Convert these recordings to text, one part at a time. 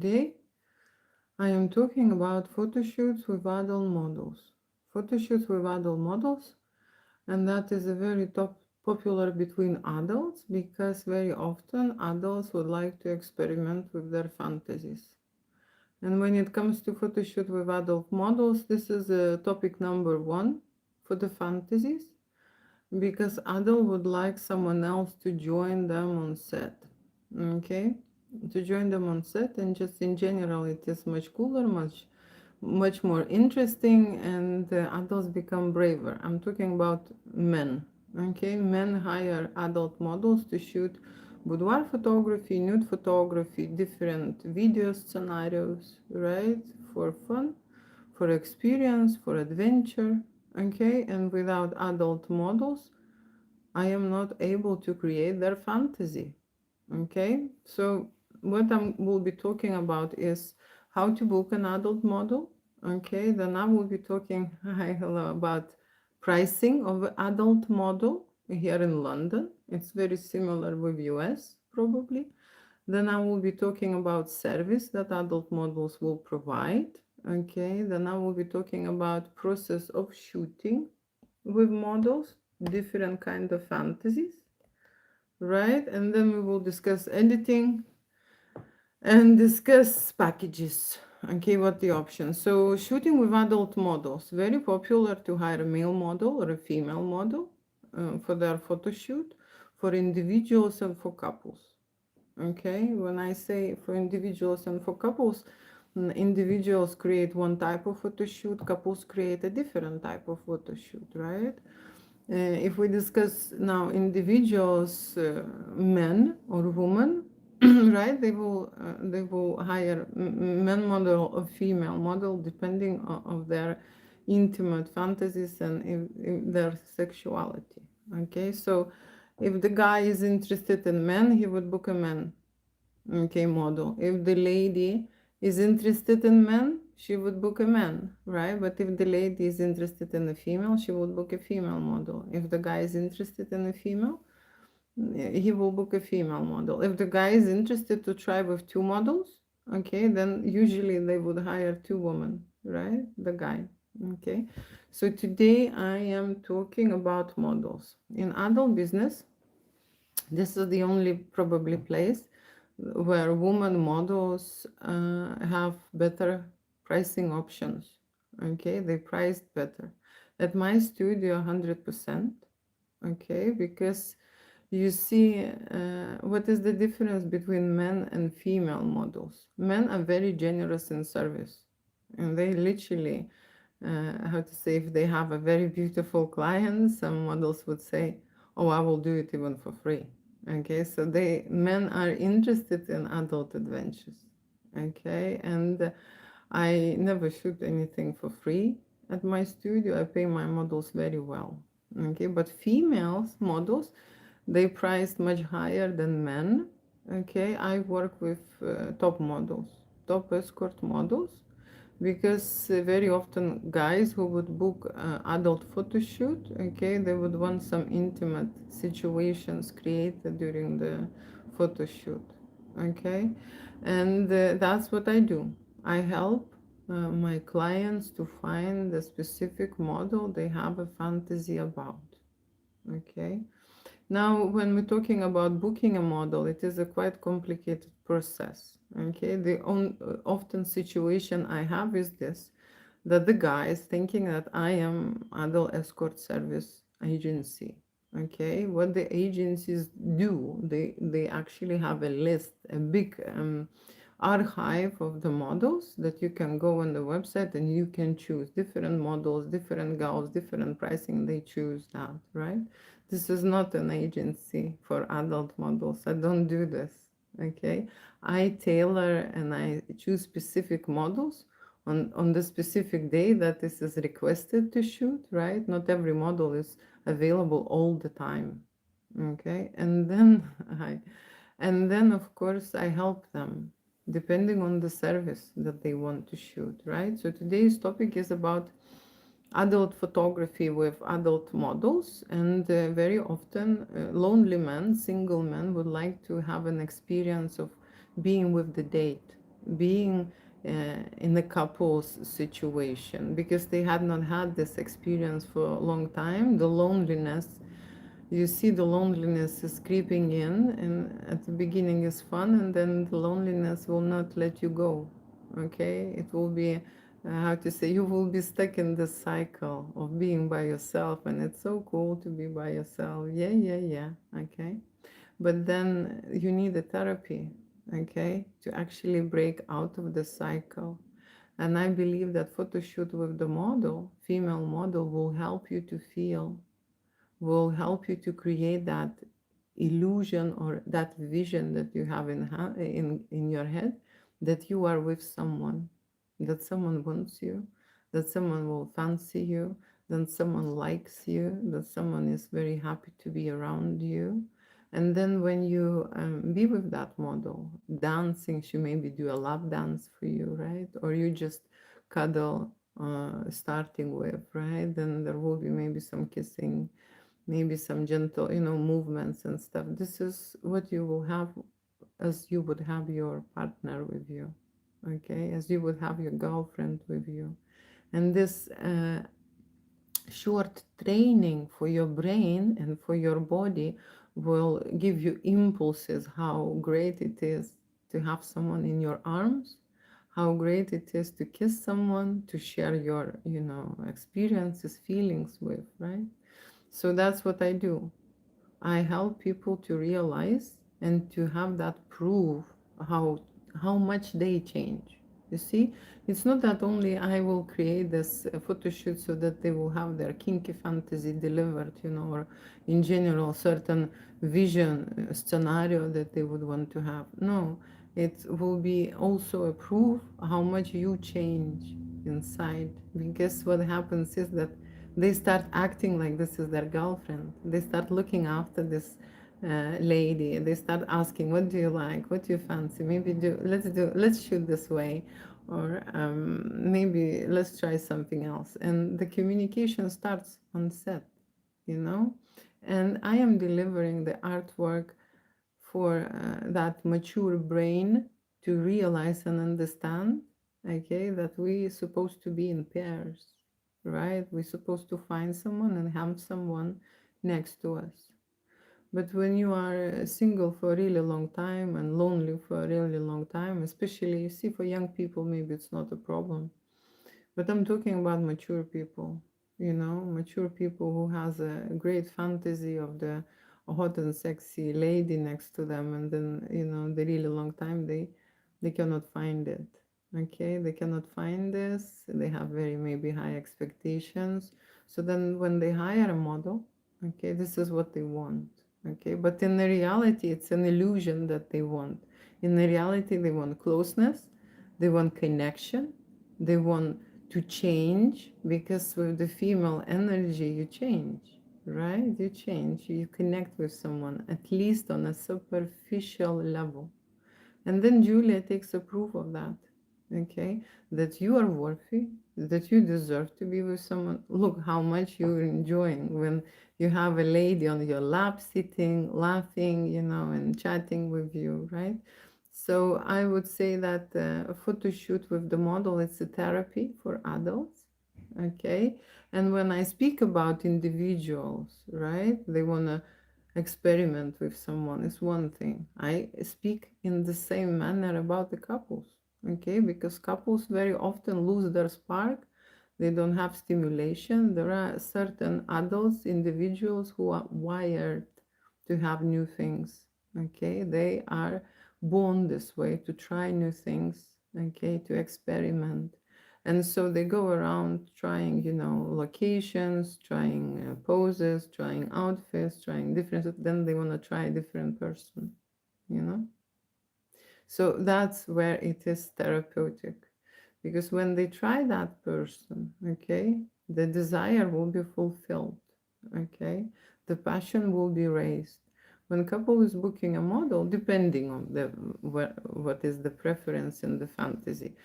Today, I am talking about photo shoots with adult models. Photo shoots with adult models, and that is a very top popular between adults because very often adults would like to experiment with their fantasies. And when it comes to photo shoot with adult models, this is topic number one for the fantasies because adult would like someone else to join them on set. Okay, to join them on set, and just in general it is much cooler, much more interesting, and adults become braver. I'm talking about men. Okay, men hire adult models to shoot boudoir photography, nude photography, different video scenarios, right, for fun, for experience, for adventure. Okay, and without adult models I am not able to create their fantasy. Okay, so what I will be talking about is how to book an adult model. Okay, then I will be talking hi, hello, about pricing of an adult model here in London. It's very similar with US probably. Then I will be talking about service that adult models will provide. Okay, then I will be talking about process of shooting with models, different kind of fantasies, right? And then we will discuss editing and discuss packages. Okay, what the options. So shooting with adult models, very popular to hire a male model or a female model for their photo shoot, for individuals and for couples. Okay, when I say for individuals and for couples, individuals create one type of photo shoot, couples create a different type of photo shoot, right? If we discuss now individuals, men or women, right? They will hire men model or female model depending on of their intimate fantasies and if their sexuality. Okay, so if the guy is interested in men, he would book a man. Okay, model. If the lady is interested in men, she would book a man, right? But if the lady is interested in a female, she would book a female model. If the guy is interested in a female, he will book a female model. If the guy is interested to try with two models, okay, then usually they would hire two women, right? The guy. Okay. So today I am talking about models. In adult business, this is the only probably place where women models have better pricing options. Okay, they priced better. At my studio, 100%. Okay, because you see, what is the difference between men and female models? Men are very generous in service, and they literally, how to say, if they have a very beautiful client, some models would say, "Oh, I will do it even for free." Okay, so men are interested in adult adventures. Okay, and I never shoot anything for free at my studio. I pay my models very well. Okay, but females models, they priced much higher than men. Okay, I work with top models, top escort models, because very often guys who would book adult photo shoot, okay, they would want some intimate situations created during the photo shoot. Okay, and that's what I do. I help my clients to find the specific model they have a fantasy about. Okay, now when we're talking about booking a model, it is a quite complicated process. Okay, often situation I have is this, that the guy is thinking that I am adult escort service agency. Okay, what the agencies do, they actually have a list, a big archive of the models that you can go on the website and you can choose different models, different gals, different pricing. They choose that, right? This is not an agency for adult models. I don't do this. Okay, I tailor and I choose specific models on the specific day that this is requested to shoot, right? Not every model is available all the time. Okay, and then of course I help them depending on the service that they want to shoot, right? So today's topic is about adult photography with adult models, and very often lonely men, single men would like to have an experience of being with the date. being in a couple's situation, because they had not had this experience for a long time. The loneliness, you see, the loneliness is creeping in, and at the beginning is fun, and then the loneliness will not let you go. Okay, it will be how to say, you will be stuck in this cycle of being by yourself, and it's so cool to be by yourself. Yeah, yeah, yeah. Okay, but then you need a therapy, okay, to actually break out of the cycle. And I believe that photo shoot with the model, female model, will help you to feel, will help you to create that illusion or that vision that you have in your head, that you are with someone, that someone wants you, that someone will fancy you, that someone likes you, that someone is very happy to be around you. And then when you be with that model, dancing, she maybe do a lap dance for you, right? Or you just cuddle starting with, right? Then there will be maybe some kissing, maybe some gentle, movements and stuff. This is what you will have as you would have your partner with you, okay? As you would have your girlfriend with you. And this short training for your brain and for your body will give you impulses how great it is to have someone in your arms, how great it is to kiss someone, to share your, experiences, feelings with, right? So that's what I do. I help people to realize and to have that proof how how much they change. You see, it's not that only I will create this photo shoot so that they will have their kinky fantasy delivered, or in general certain vision scenario that they would want to have. No, it will be also a proof how much you change inside. Because what happens is that they start acting like this is their girlfriend. They start looking after this lady. They start asking, "What do you like? What do you fancy? Maybe let's shoot this way, or maybe let's try something else." And the communication starts on set, you know. And I am delivering the artwork for that mature brain to realize and understand, okay, that we supposed to be in pairs, right? We're supposed to find someone and have someone next to us. But when you are single for a really long time and lonely for a really long time, especially, you see, for young people, maybe it's not a problem, but I'm talking about mature people, mature people who has a great fantasy of the hot and sexy lady next to them, and then, the really long time they cannot find it. Okay, they cannot find this. They have very maybe high expectations. So then when they hire a model, okay, this is what they want. Okay, but in the reality, it's an illusion that they want. In the reality, they want closeness, they want connection, they want to change, because with the female energy you change, right? You change, you connect with someone at least on a superficial level, and then Julia takes a proof of that, okay? That you are worthy, that you deserve to be with someone. Look how much you're enjoying when you have a lady on your lap sitting, laughing, and chatting with you, right? So I would say that a photo shoot with the model is a therapy for adults, okay? And when I speak about individuals, right, they want to experiment with someone is one thing. I speak in the same manner about the couples, okay? Because couples very often lose their spark. They don't have stimulation. There are certain adults, individuals who are wired to have new things, okay? They are born this way to try new things, okay? To experiment. And so they go around trying, locations, trying poses, trying outfits, trying different. Then they want to try a different person, you know. So that's where it is therapeutic, because when they try that person, okay, the desire will be fulfilled, okay, the passion will be raised. When couple is booking a model, depending on what is the preference in the fantasy,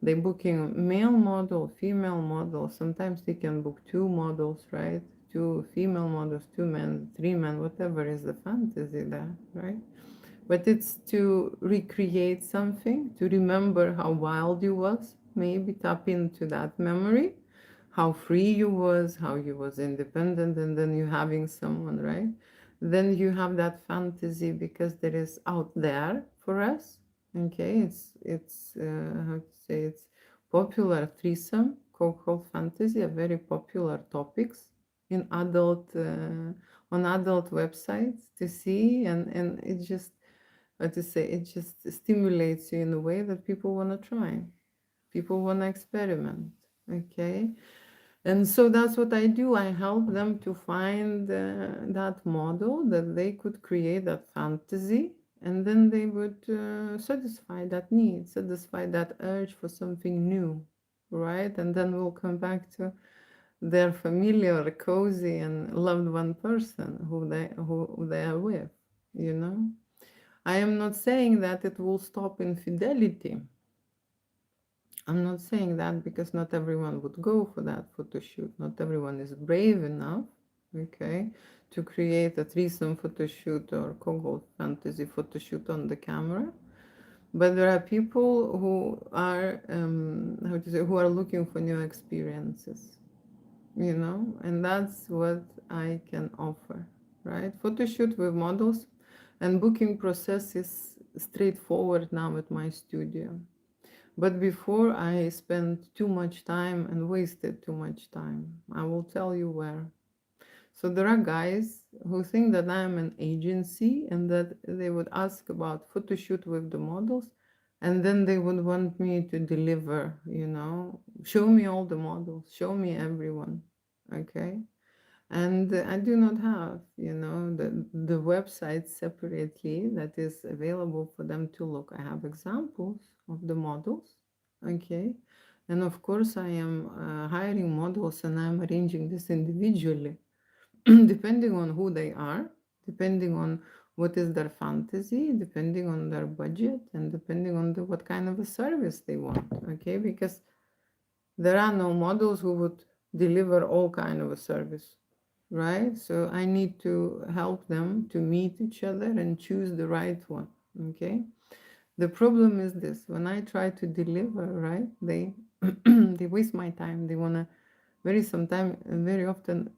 they booking male model, female model. Sometimes they can book two models, right? Two female models, two men, three men, whatever is the fantasy there, right? but it's to recreate something, to remember how wild you was, maybe tap into that memory, how free you was, how you was independent, and then you having someone, right? Then you have that fantasy because there is out there for us. Okay, it's how to say, it's popular threesome, called fantasy, a very popular topics in adult on adult websites to see, and it just, how to say, it just stimulates you in a way that people want to try, people want to experiment. Okay, and so that's what I do. I help them to find that model that they could create, that fantasy, and then they would satisfy that need, satisfy that urge for something new, right? And then we'll come back to their familiar, cozy, and loved one person who they are with, you know. I am not saying that it will stop infidelity. I'm not saying that because not everyone would go for that photo shoot. Not everyone is brave enough, okay, to create a threesome photo shoot or Kogol fantasy photo shoot on the camera. But there are people who are, how to say, who are looking for new experiences, and that's what I can offer, right? Photo shoot with models, and booking process is straightforward now at my studio. But before, I spent too much time and wasted too much time. I will tell you where. So there are guys who think that I'm an agency and that they would ask about photo shoot with the models, and then they would want me to deliver, show me all the models, show me everyone. Okay? And I do not have, the website separately that is available for them to look. I have examples of the models, okay? And of course, I am hiring models and I'm arranging this individually, depending on who they are, depending on what is their fantasy, depending on their budget, and depending on what kind of a service they want, okay? Because there are no models who would deliver all kind of a service, right? So I need to help them to meet each other and choose the right one, okay? The problem is this: when I try to deliver, right, they they waste my time. They wanna very often,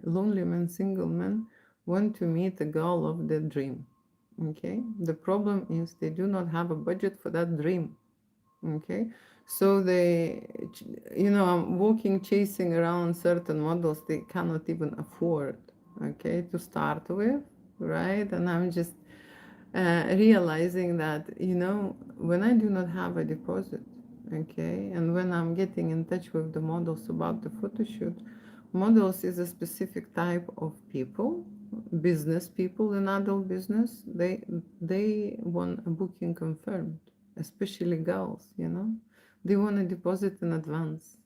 lonely men, single men want to meet the girl of their dream. Okay, the problem is they do not have a budget for that dream. Okay, so I'm walking, chasing around certain models they cannot even afford, okay, to start with, right? And I'm just realizing that, when I do not have a deposit, okay, and when I'm getting in touch with the models about the photo shoot, models is a specific type of people, business people in adult business. They want a booking confirmed, especially girls, they want a deposit in advance,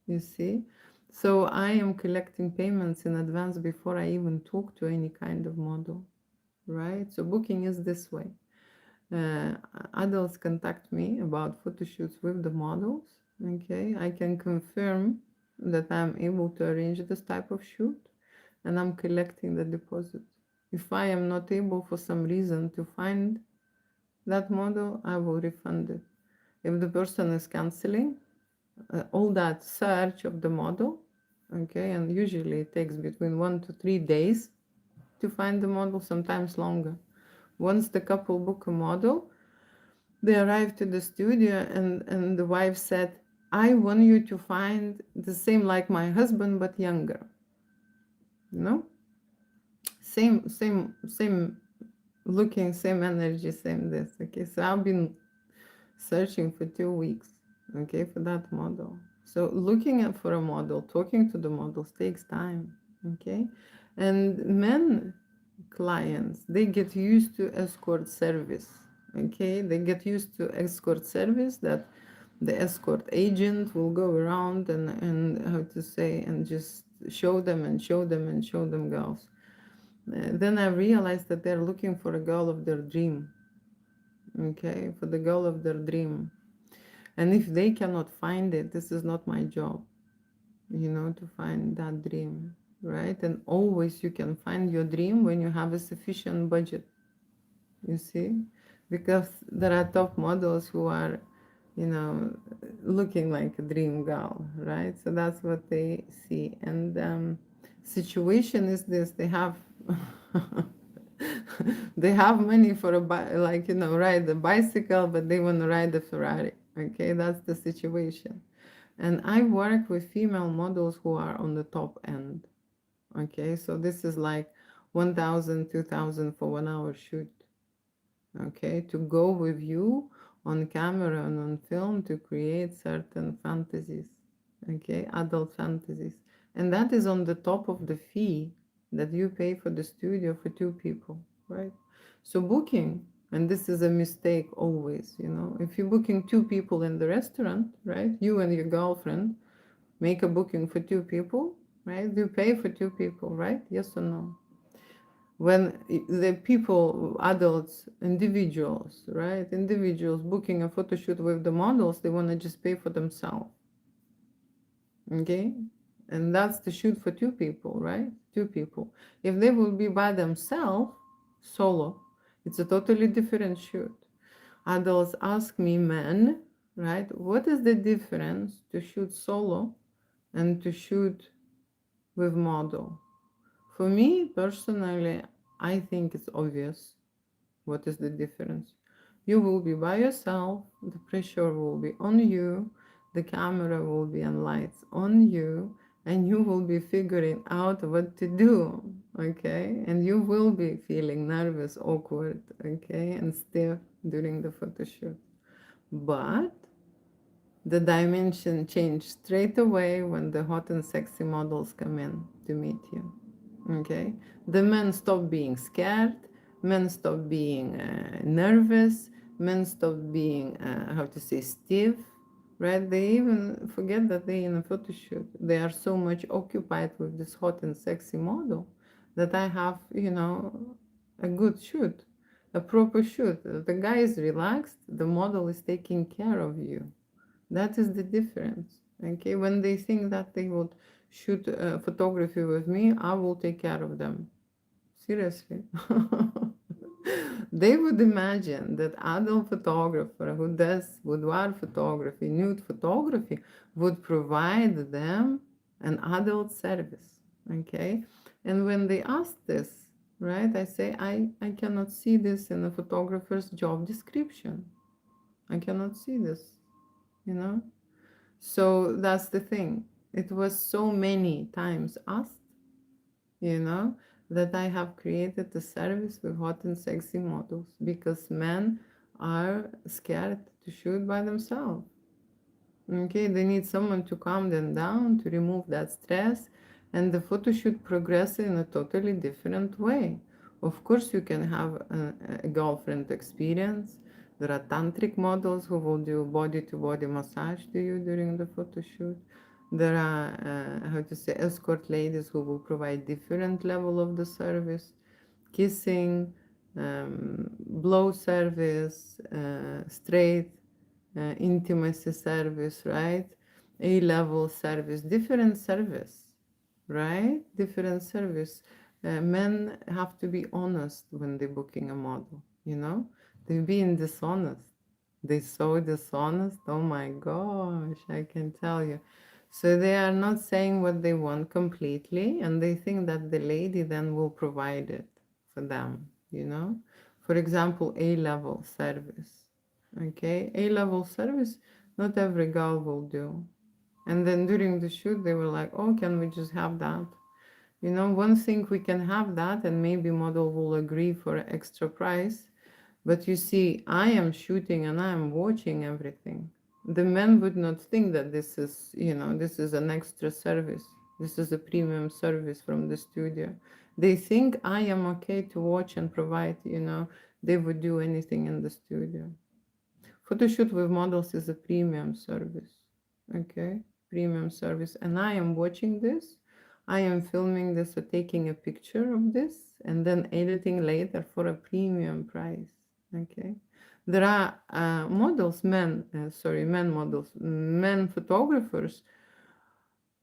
you see. So I am collecting payments in advance before I even talk to any kind of model, right? So booking is this way. uh, Adults contact me about photo shoots with the models. Okay, I can confirm that I'm able to arrange this type of shoot, and I'm collecting the deposit. If I am not able for some reason to find that model, I will refund it. If the person is canceling, all that search of the model, okay, and usually it takes between 1 to 3 days to find the model, sometimes longer. Once the couple book a model, they arrived to the studio, and the wife said, I want you to find the same like my husband, but younger. You know? Same looking, same energy, same this. Okay. So I've been searching for 2 weeks, okay, for that model. So looking at for a model, talking to the models takes time. Okay. And men clients, they get used to escort service. Okay, they get used to escort service, that the escort agent will go around and how to say, and just show them and show them and show them girls. Then I realized that they're looking for a girl of their dream. Okay, for the girl of their dream. And if they cannot find it, this is not my job, to find that dream, right? And always you can find your dream when you have a sufficient budget. you see, because there are top models who are, you know, looking like a dream girl, right? So that's what they see. And situation is this: they have they have money for a like, you know, ride a bicycle, but they want to ride a Ferrari. Okay, that's the situation. And I work with female models who are on the top end. Okay, so this is like 1,000, 2,000 for 1 hour shoot. Okay, to go with you on camera and on film to create certain fantasies. Okay, adult fantasies. And that is on the top of the fee that you pay for the studio for two people, right? So booking, and this is a mistake always, you know, if you're booking two people in the restaurant, right? You and your girlfriend make a booking for two people, right? You pay for two people, right? Yes or no? When the people, adults, individuals, right? Individuals booking a photo shoot with the models, they want to just pay for themselves, okay? And that's the shoot for two people, right? Two people. If they will be by themselves, solo, it's a totally different shoot. Adults ask me, men, right? What is the difference to shoot solo and to shoot with model? For me personally, I think it's obvious. What is the difference? You will be by yourself, the pressure will be on you, the camera will be and lights on you, and you will be figuring out what to do, okay? And you will be feeling nervous, awkward, okay, and stiff during the photo shoot. But the dimension change straight away when the hot and sexy models come in to meet you. Okay, the men stop being scared, men stop being nervous, men stop being how to say stiff, right? They even forget that they in a photo shoot. They are so much occupied with this hot and sexy model that I have, you know, a good shoot, a proper shoot. The guy is relaxed, the model is taking care of you. That is the difference. Okay, when they think that they would shoot photography with me, I will take care of them. Seriously. They would imagine that adult photographer who does boudoir photography, nude photography, would provide them an adult service. Okay, and when they ask this, right, I say I cannot see this in a photographer's job description. I cannot see this, you know. So that's the thing. It was so many times asked, you know, that I have created a service with hot and sexy models because men are scared to shoot by themselves. Okay, they need someone to calm them down, to remove that stress, and the photo shoot progresses in a totally different way. Of course, you can have a girlfriend experience. There are tantric models who will do body to body massage to you during the photo shoot. There are, how to say, escort ladies who will provide different level of the service, kissing, blow service, straight intimacy service, right? A-level service, different service, right? Different service. Men have to be honest when they're booking a model, you know? They're being dishonest. They so dishonest. Oh my gosh, I can tell you. So they are not saying what they want completely, and they think that the lady then will provide it for them, you know? For example, A-level service. Okay, A-level service, not every girl will do. And then during the shoot, they were like, oh, can we just have that? You know, one thing we can have that, and maybe model will agree for an extra price. But you see, I am shooting and I am watching everything. The men would not think that this is, you know, this is an extra service. This is a premium service from the studio. They think I am okay to watch and provide, you know, they would do anything in the studio. Photoshoot with models is a premium service. Okay, premium service. And I am watching this. I am filming this or taking a picture of this and then editing later for a premium price. Okay. There are models, men models, men photographers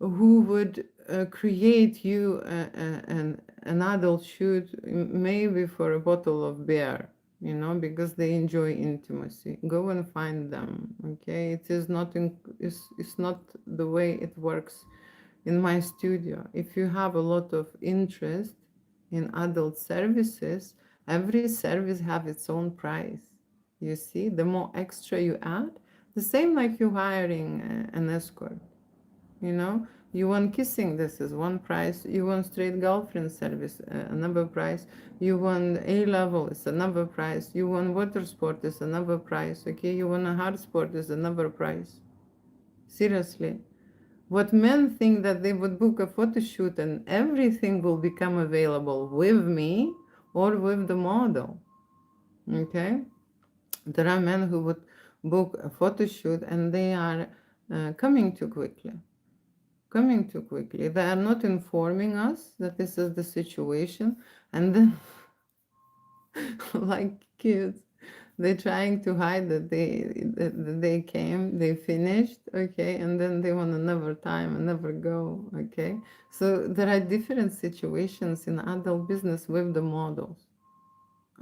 who would create you an adult shoot maybe for a bottle of beer. because they enjoy intimacy. Go and find them, okay? It is not it's not the way it works in my studio. If you have a lot of interest in adult services, every service have its own price. You see, the more extra you add, the same like you hiring an escort. You want kissing, this is one price. You want straight girlfriend service, another price. You want A level, it's another price. You want water sport, is another price. Okay, you want a hard sport, is another price. Seriously, what men think that they would book a photo shoot and everything will become available with me or with the model. Okay, there are men who would book a photo shoot and they are coming too quickly. Coming too quickly. They are not informing us that this is the situation, and then, like kids, they're trying to hide that they came, they finished, okay, and then they want another time, another go, okay. So there are different situations in adult business with the models,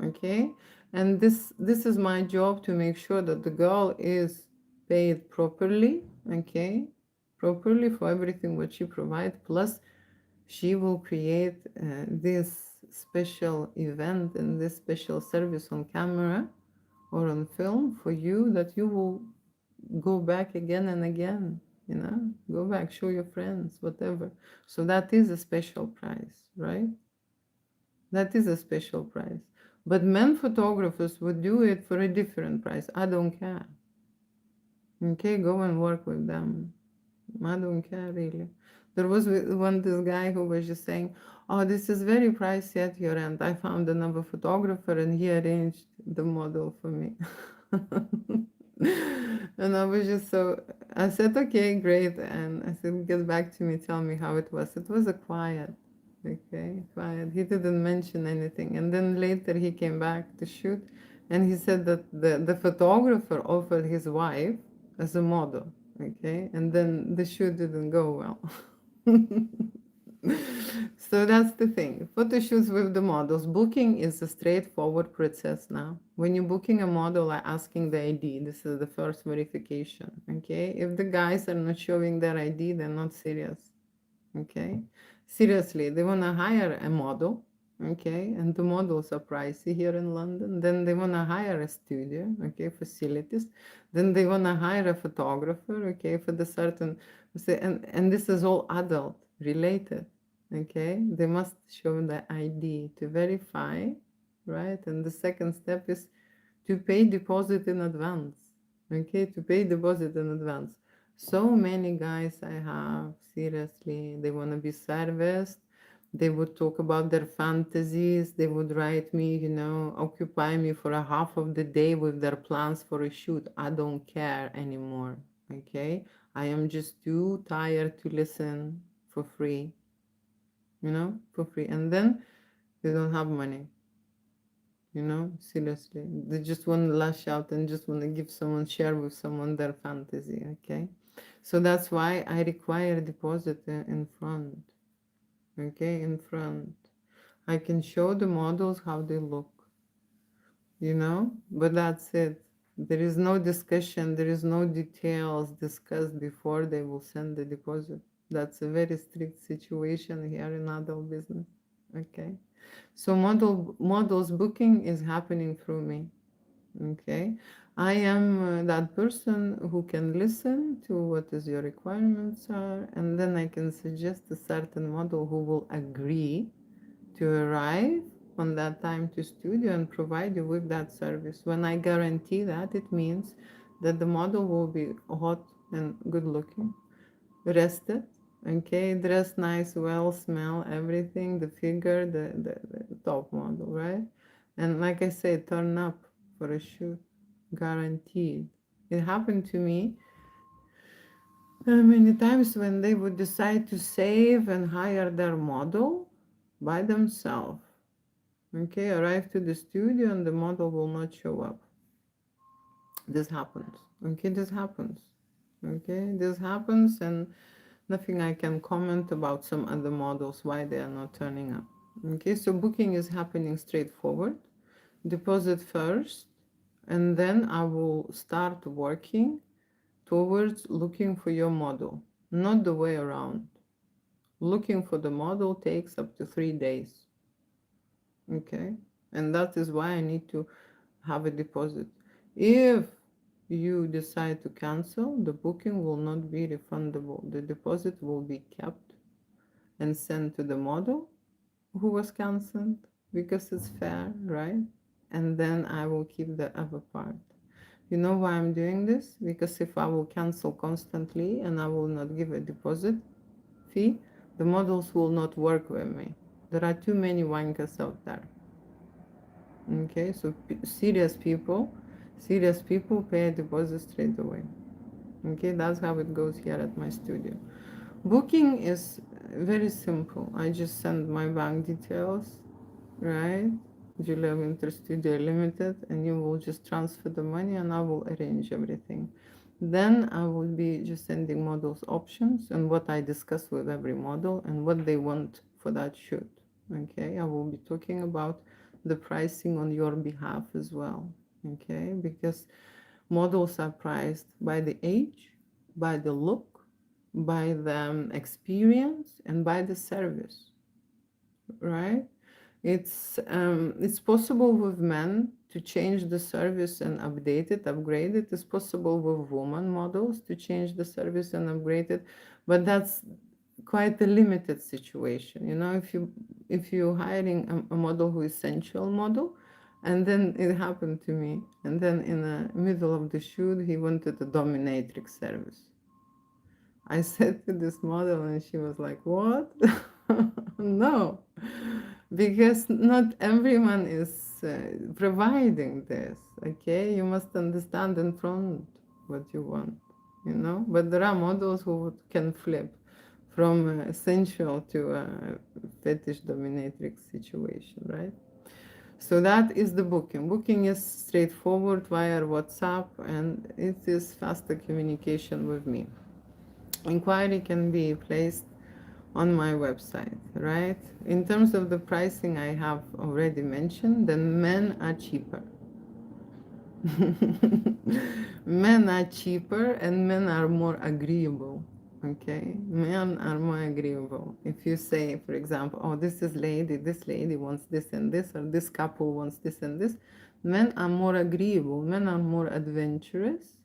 okay, and this is my job to make sure that the girl is paid properly, okay, properly for everything what she provides, plus she will create this special event and this special service on camera or on film for you that you will go back again and again, go back, show your friends, whatever. So that is a special price, right? That is a special price. But men photographers would do it for a different price. I don't care. Okay, go and work with them. I don't care really. There was one this guy who was just saying, "Oh, this is very pricey at your end. I found another photographer and he arranged the model for me." And I was just so, I said, "Okay, great." And I said, "Get back to me, tell me how it was." It was a quiet, okay, quiet. He didn't mention anything. And then later he came back to shoot and he said that the photographer offered his wife as a model. Okay, and then the shoot didn't go well. So that's the thing. Photo shoots with the models. Booking is a straightforward process now. When you're booking a model, are asking the ID. This is the first verification. Okay, if the guys are not showing their ID, they're not serious. Okay, seriously, they want to hire a model, okay, and the models are pricey here in London. Then they want to hire a studio, okay, facilities. Then they want to hire a photographer, okay, for the certain, and this is all adult related, okay. They must show the ID to verify, right? And the second step is to pay deposit in advance, okay, to pay deposit in advance. So many guys I have, seriously, they want to be serviced. They would talk about their fantasies. They would write me, occupy me for a half of the day with their plans for a shoot. I don't care anymore, okay? I am just too tired to listen for free, for free. And then they don't have money. Seriously. They just want to lash out and just want to give someone, share with someone their fantasy, okay? So that's why I require deposit in front, okay? In front. I can show the models how they look, but that's it. There is no discussion, there is no details discussed before they will send the deposit. That's a very strict situation here in adult business, okay? So models booking is happening through me. Okay, I am that person who can listen to what is your requirements are, and then I can suggest a certain model who will agree to arrive on that time to studio and provide you with that service. When I guarantee that, it means that the model will be hot and good looking, rested, okay, dressed nice, well, smell, everything, the figure, the top model, right? And like I said, turn up for a shoot, guaranteed. It happened to me many times when they would decide to save and hire their model by themselves. Okay, arrive to the studio and the model will not show up. This happens. Okay, this happens. Okay, this happens, and nothing I can comment about some other models why they are not turning up. Okay, so booking is happening straightforward. deposit first, and then I will start working towards looking for your model, not the way around. Looking for the model takes up to 3 days. Okay, and that is why I need to have a deposit. If you decide to cancel, the booking will not be refundable. The deposit will be kept and sent to the model who was cancelled because it's fair, right? And then I will keep the other part. You know why I'm doing this? Because if I will cancel constantly and I will not give a deposit fee, the models will not work with me. There are too many wankers out there. Okay, so serious people pay a deposit straight away. Okay, that's how it goes here at my studio. Booking is very simple. I just send my bank details, right? Julia Winter Studio Limited, and you will just transfer the money and I will arrange everything. Then I will be just sending models options and what I discuss with every model and what they want for that shoot. Okay, I will be talking about the pricing on your behalf as well. Okay, because models are priced by the age, by the look, by the experience, and by the service, right? It's possible with men to change the service and update it, upgrade it. It's possible with woman models to change the service and upgrade it, but that's quite a limited situation. You know, if you're hiring a model who is sensual model, and then it happened to me, and then in the middle of the shoot, he wanted a dominatrix service. I said to this model, and she was like, "What?" No, because not everyone is providing this. Okay, you must understand in front what you want, you know. But there are models who can flip from sensual to a fetish dominatrix situation, right? So that is the booking. Booking is straightforward via WhatsApp, and it is faster communication with me. Inquiry can be placed on my website, right? In terms of the pricing, I have already mentioned that men are cheaper. Men are cheaper and men are more agreeable. Okay, men are more agreeable. If you say, for example, oh, this lady wants this and this, or this couple wants this and this, men are more agreeable. Men are more adventurous.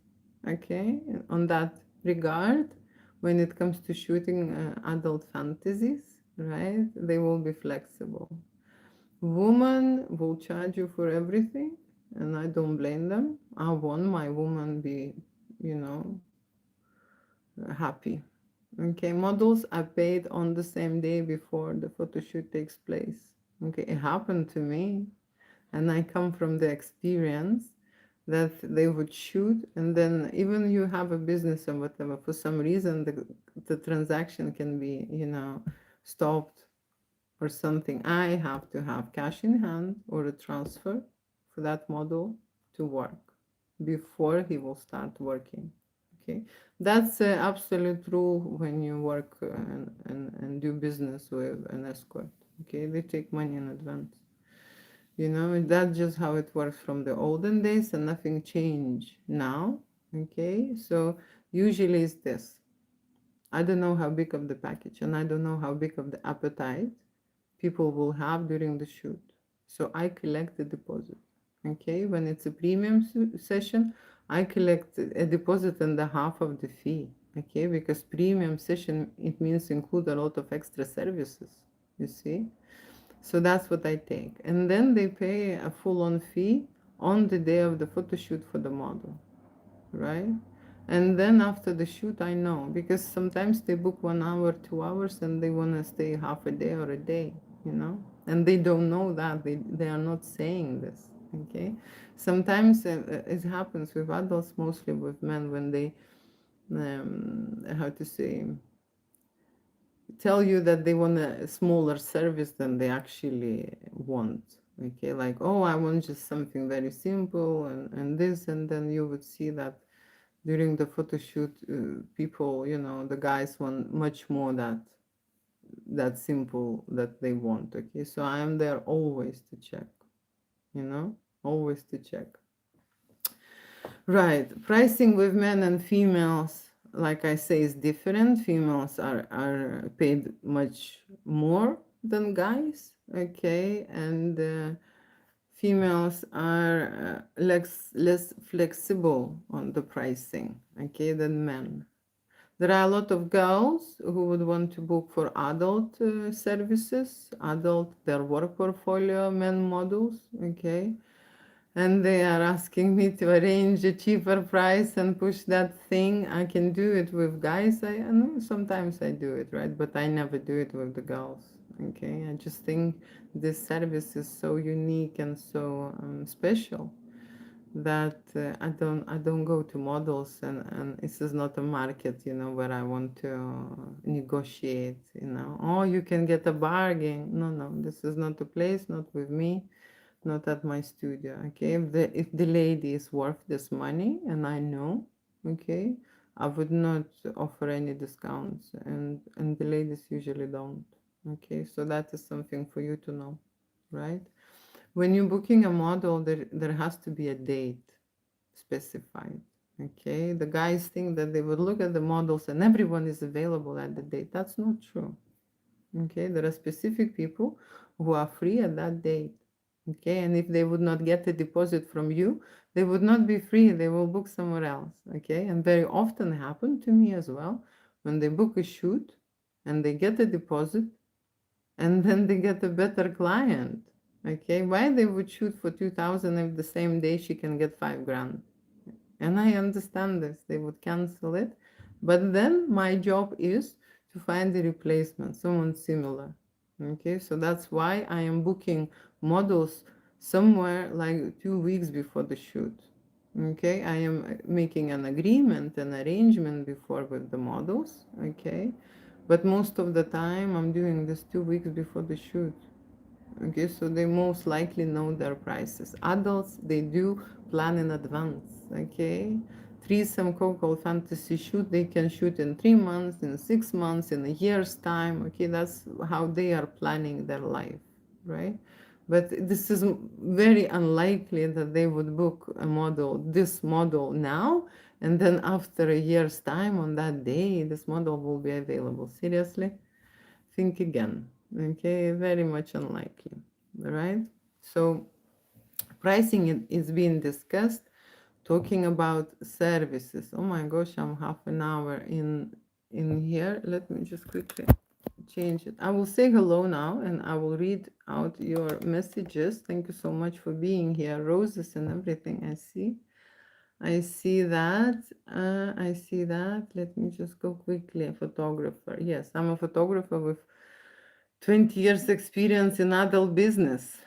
Okay, on that regard, when it comes to shooting adult fantasies, right? They will be flexible. Women will charge you for everything, and I don't blame them. I want my woman be, you know, happy. Okay, models are paid on the same day before the photo shoot takes place. Okay, it happened to me, and I come from the experience that they would shoot, and then even you have a business and whatever, for some reason the transaction can be, you know, stopped or something. I have to have cash in hand or a transfer for that model to work before he will start working. Okay, that's an absolute rule when you work and do business with an escort. Okay, they take money in advance. You know, that's just how it works from the olden days, and nothing changed now. Okay, so usually it's this. I don't know how big of the package, and I don't know how big of the appetite people will have during the shoot. So I collect the deposit. Okay, when it's a premium session, I collect a deposit and a half of the fee. Okay, because premium session, it means include a lot of extra services. You see, so that's what I take, and then they pay a full-on fee on the day of the photo shoot for the model, right? And then after the shoot, I know because sometimes they book 1 hour, 2 hours, and they want to stay half a day or a day, you know, and they don't know that they are not saying this. Okay, sometimes it happens with adults, mostly with men, when they how to say tell you that they want a smaller service than they actually want. Okay, like, oh, I want just something very simple and this, and then you would see that during the photo shoot, people, you know, the guys want much more that simple that they want. Okay, so I am there always to check, you know. always to check. Right. Pricing with men and females, like I say, is different. Females are paid much more than guys, okay? And females are less flexible on the pricing, okay, than men. There are a lot of girls who would want to book for adult services, adult, their work portfolio, men models, okay? And they are asking me to arrange a cheaper price and push that thing. I can do it with guys. I know sometimes I do it, right? But I never do it with the girls. Okay, I just think this service is so unique and so special that I don't go to models, and this is not a market, where I want to negotiate. Oh, you can get a bargain. No, no, this is not the place, not with me, not at my studio. Okay, if the lady is worth this money, and I know, okay, I would not offer any discounts, and the ladies usually don't. Okay, so that is something for you to know, right? When you're booking a model, there has to be a date specified. Okay, the guys think that they would look at the models and everyone is available at the date. That's not true. Okay, there are specific people who are free at that date. Okay, and if they would not get a deposit from you, they would not be free. They will book somewhere else. Okay, and very often happen to me as well when they book a shoot and they get a deposit and then they get a better client. Okay, why they would shoot for 2,000 if the same day she can get 5 grand? And I understand this, they would cancel it. But then my job is to find the replacement, someone similar. Okay, so that's why I am booking models somewhere like 2 weeks before the shoot. Okay, I am making an agreement, an arrangement before with the models. Okay, but most of the time I'm doing this 2 weeks before the shoot. Okay, so they most likely know their prices. Adults, they do plan in advance. Okay, threesome coco fantasy shoot, they can shoot in 3 months, in 6 months, in a year's time. Okay, that's how they are planning their life, right? But this is very unlikely that they would book this model now, and then after a year's time on that day, this model will be available. Seriously? Think again. Okay, very much unlikely, right? So pricing is being discussed. Talking about services. Oh my gosh, I'm half an hour in here. Let me just quickly change it. I will say hello now, and I will read out your messages. Thank you so much for being here. Roses and everything. I see that. I see that. Let me just go quickly. A photographer. Yes, I'm a photographer with 20 years experience in adult business.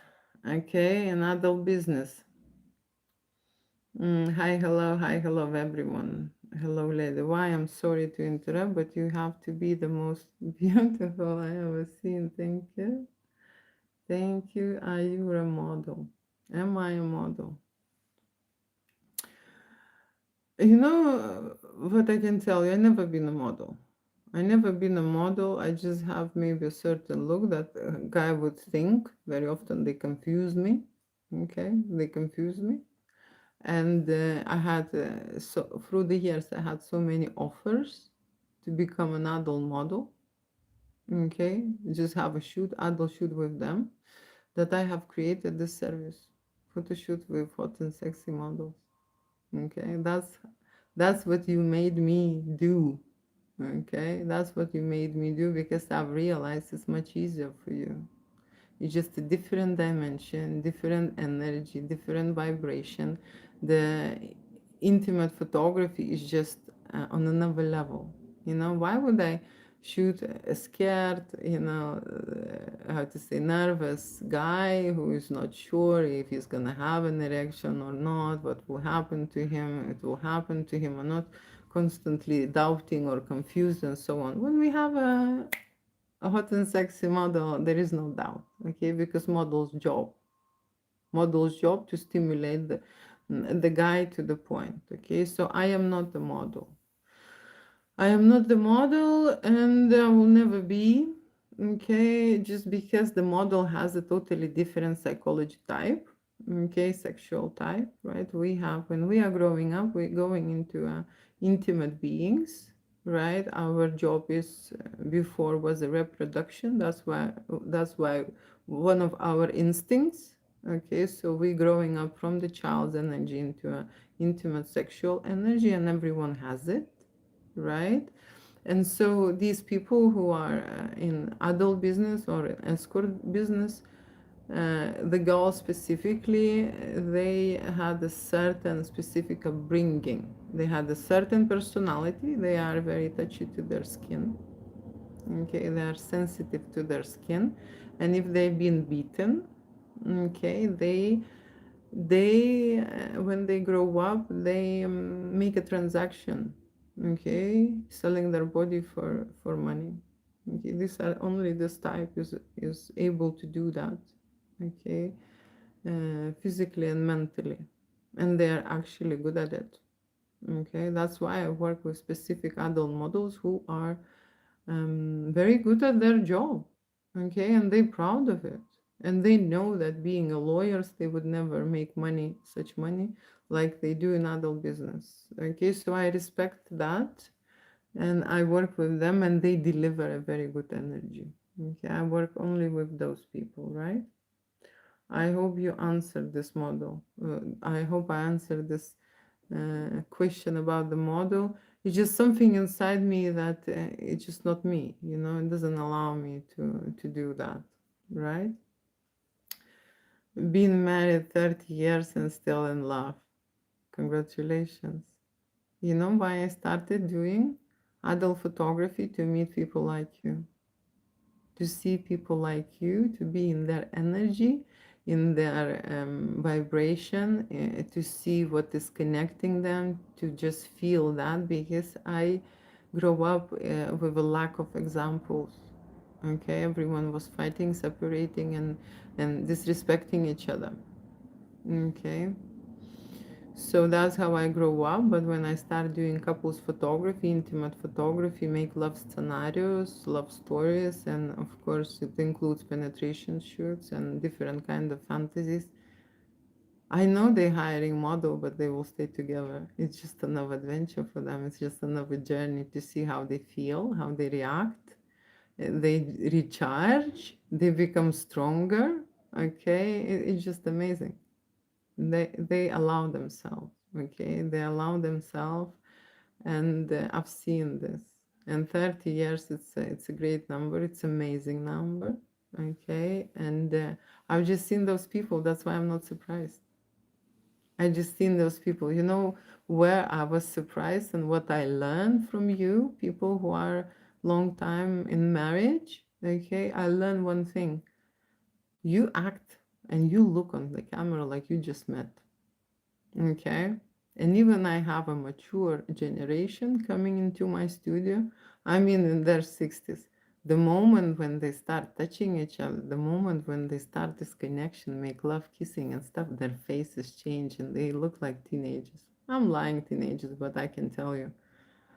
Okay, in adult business. Hi, hello, everyone. Hello, lady. Why? I'm sorry to interrupt, but you have to be the most beautiful I ever seen. Thank you. Thank you. Are you a model? Am I a model? What I can tell you, I never been a model. I never been a model. I just have maybe a certain look that a guy would think. Very often they confuse me. Okay, they confuse me. And I had so through the years I had so many offers to become an adult model. Okay, just have a adult shoot with them, that I have created this service, photo shoot with hot and sexy models. Okay, that's what you made me do. Okay, that's what you made me do, because I've realized it's much easier for you. It's just a different dimension, different energy, different vibration. The intimate photography is just on another level. Why would I shoot a scared, how to say, nervous guy who is not sure if he's gonna have an erection or not, what will happen to him, it will happen to him or not, constantly doubting or confused and so on. When we have a hot and sexy model, there is no doubt, okay, because model's job to stimulate the guy to the point, okay. So I am not the model. I am not the model, and I will never be, okay, just because the model has a totally different psychology type, Okay, sexual type, right? We have, when we are growing up, we're going into intimate beings, right? Our job is before was a reproduction. That's why one of our instincts. Okay, so we're growing up from the child's energy into a intimate sexual energy, and everyone has it, right? And so these people who are in adult business or escort business, the girls specifically, they had a certain specific upbringing. They had a certain personality. They are very touchy to their skin. Okay, they are sensitive to their skin, and if they've been beaten, okay, they when they grow up, they make a transaction, okay, selling their body for money. Okay, these are only this type is able to do that, okay, physically and mentally, and they are actually good at it. Okay, that's why I work with specific adult models who are very good at their job. Okay, and they're proud of it, and they know that being a lawyers, they would never make money, such money, like they do in adult business. Okay, so I respect that, and I work with them, and they deliver a very good energy. Okay, I work only with those people, right? I hope you answered this model. I hope I answered this question about the model. It's just something inside me that it's just not me. It doesn't allow me to do that, right? Been married 30 years and still in love. Congratulations. You know why I started doing adult photography? To meet people like you, to see people like you, to be in their energy, in their vibration, to see what is connecting them, to just feel that, because I grew up with a lack of examples. Okay, everyone was fighting, separating, and disrespecting each other. Okay, so that's how I grew up. But when I started doing couples photography, intimate photography, make love scenarios, love stories, and of course it includes penetration shoots and different kind of fantasies. I know they're hiring model, but they will stay together. It's just another adventure for them. It's just another journey to see how they feel, how they react. They recharge, they become stronger. Okay, it's just amazing. They allow themselves, okay, they allow themselves, and I've seen this. And 30 years, it's a great number, it's amazing number, okay, and I've just seen those people. That's why I'm not surprised. I just seen those people, where I was surprised and what I learned from you people who are long time in marriage. Okay, I learned one thing: you act and you look on the camera like you just met. Okay. And even I have a mature generation coming into my studio. I mean, in their 60s. The moment when they start touching each other, the moment when they start this connection, make love, kissing and stuff, their faces change and they look like teenagers. I'm lying, teenagers, but I can tell you,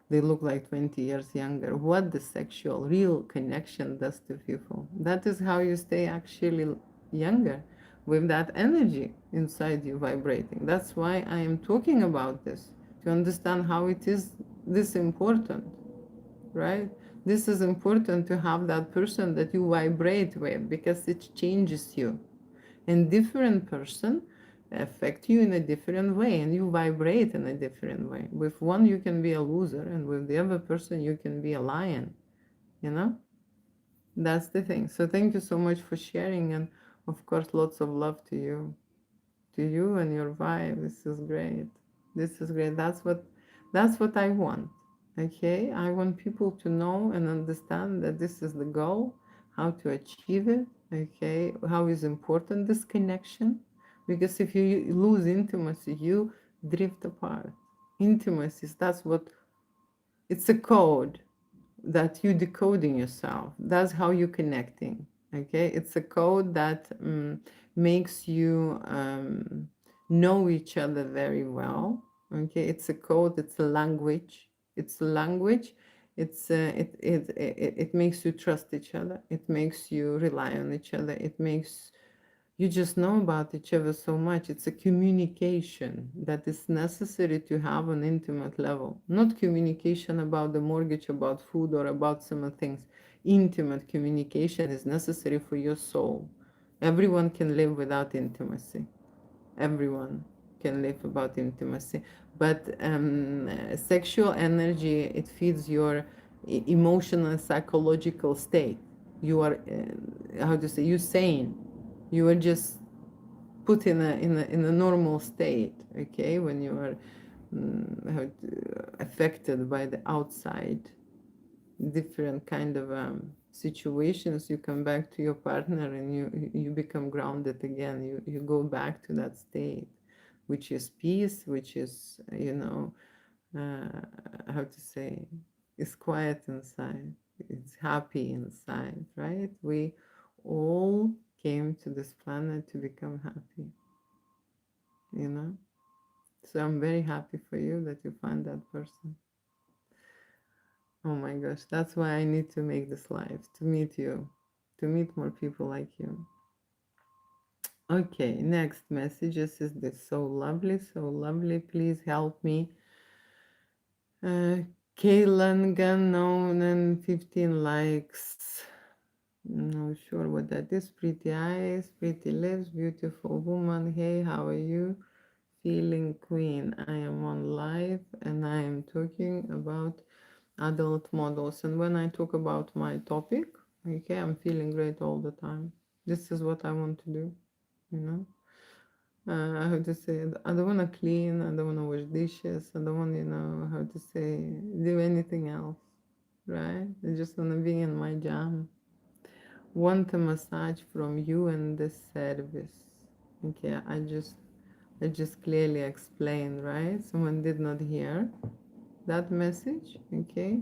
they look like 20 years younger. What the sexual, real connection does to people. That is how you stay actually younger, with that energy inside you vibrating. That's why I am talking about this, to understand how it is this important, right? This is important to have that person that you vibrate with, because it changes you, and different person affect you in a different way, and you vibrate in a different way. With one you can be a loser, and with the other person you can be a lion. you know that's the thing. So thank you so much for sharing, and of course lots of love to you and your vibe. This is great. This is great. That's what I want. Okay, I want people to know and understand that this is the goal, how to achieve it. Okay, how is important this connection, because if you lose intimacy, you drift apart. Intimacy, that's what, it's a code that you decoding yourself. That's how you're connecting. Okay, it's a code that makes you know each other very well. Okay, it's a code, it's a language. It's a language. It makes you trust each other. It makes you rely on each other. It makes You just know about each other so much. It's a communication that is necessary to have an intimate level. Not communication about the mortgage, about food, or about some things. Intimate communication is necessary for your soul. Everyone can live without intimacy. Everyone can live without intimacy. But sexual energy, it feeds your emotional and psychological state. You are, how to say, you're sane. You are just put in a normal state, okay, when you are affected by the outside different kind of situations. You come back to your partner and you become grounded again. You go back to that state, which is peace, which is, how to say, is quiet inside, it's happy inside, right? We all came to this planet to become happy, you know. So I'm very happy for you that you find that person. Oh my gosh, that's why I need to make this live, to meet you, to meet more people like you. Okay, next messages is this. So lovely, so lovely. Please help me. Kaylan Gannon, 15 likes. No sure what that is. Pretty eyes, pretty lips, beautiful woman. Hey, how are you? Feeling queen. I am on live and I am talking about adult models. And when I talk about my topic, okay, I'm feeling great all the time. This is what I want to do, you know. How to say it? I don't want to clean, I don't want to wash dishes, I don't want, how to say, do anything else, right? I just want to be in my jam. Want a massage from you and the service. Okay, I just clearly explained, right? Someone did not hear that message, okay?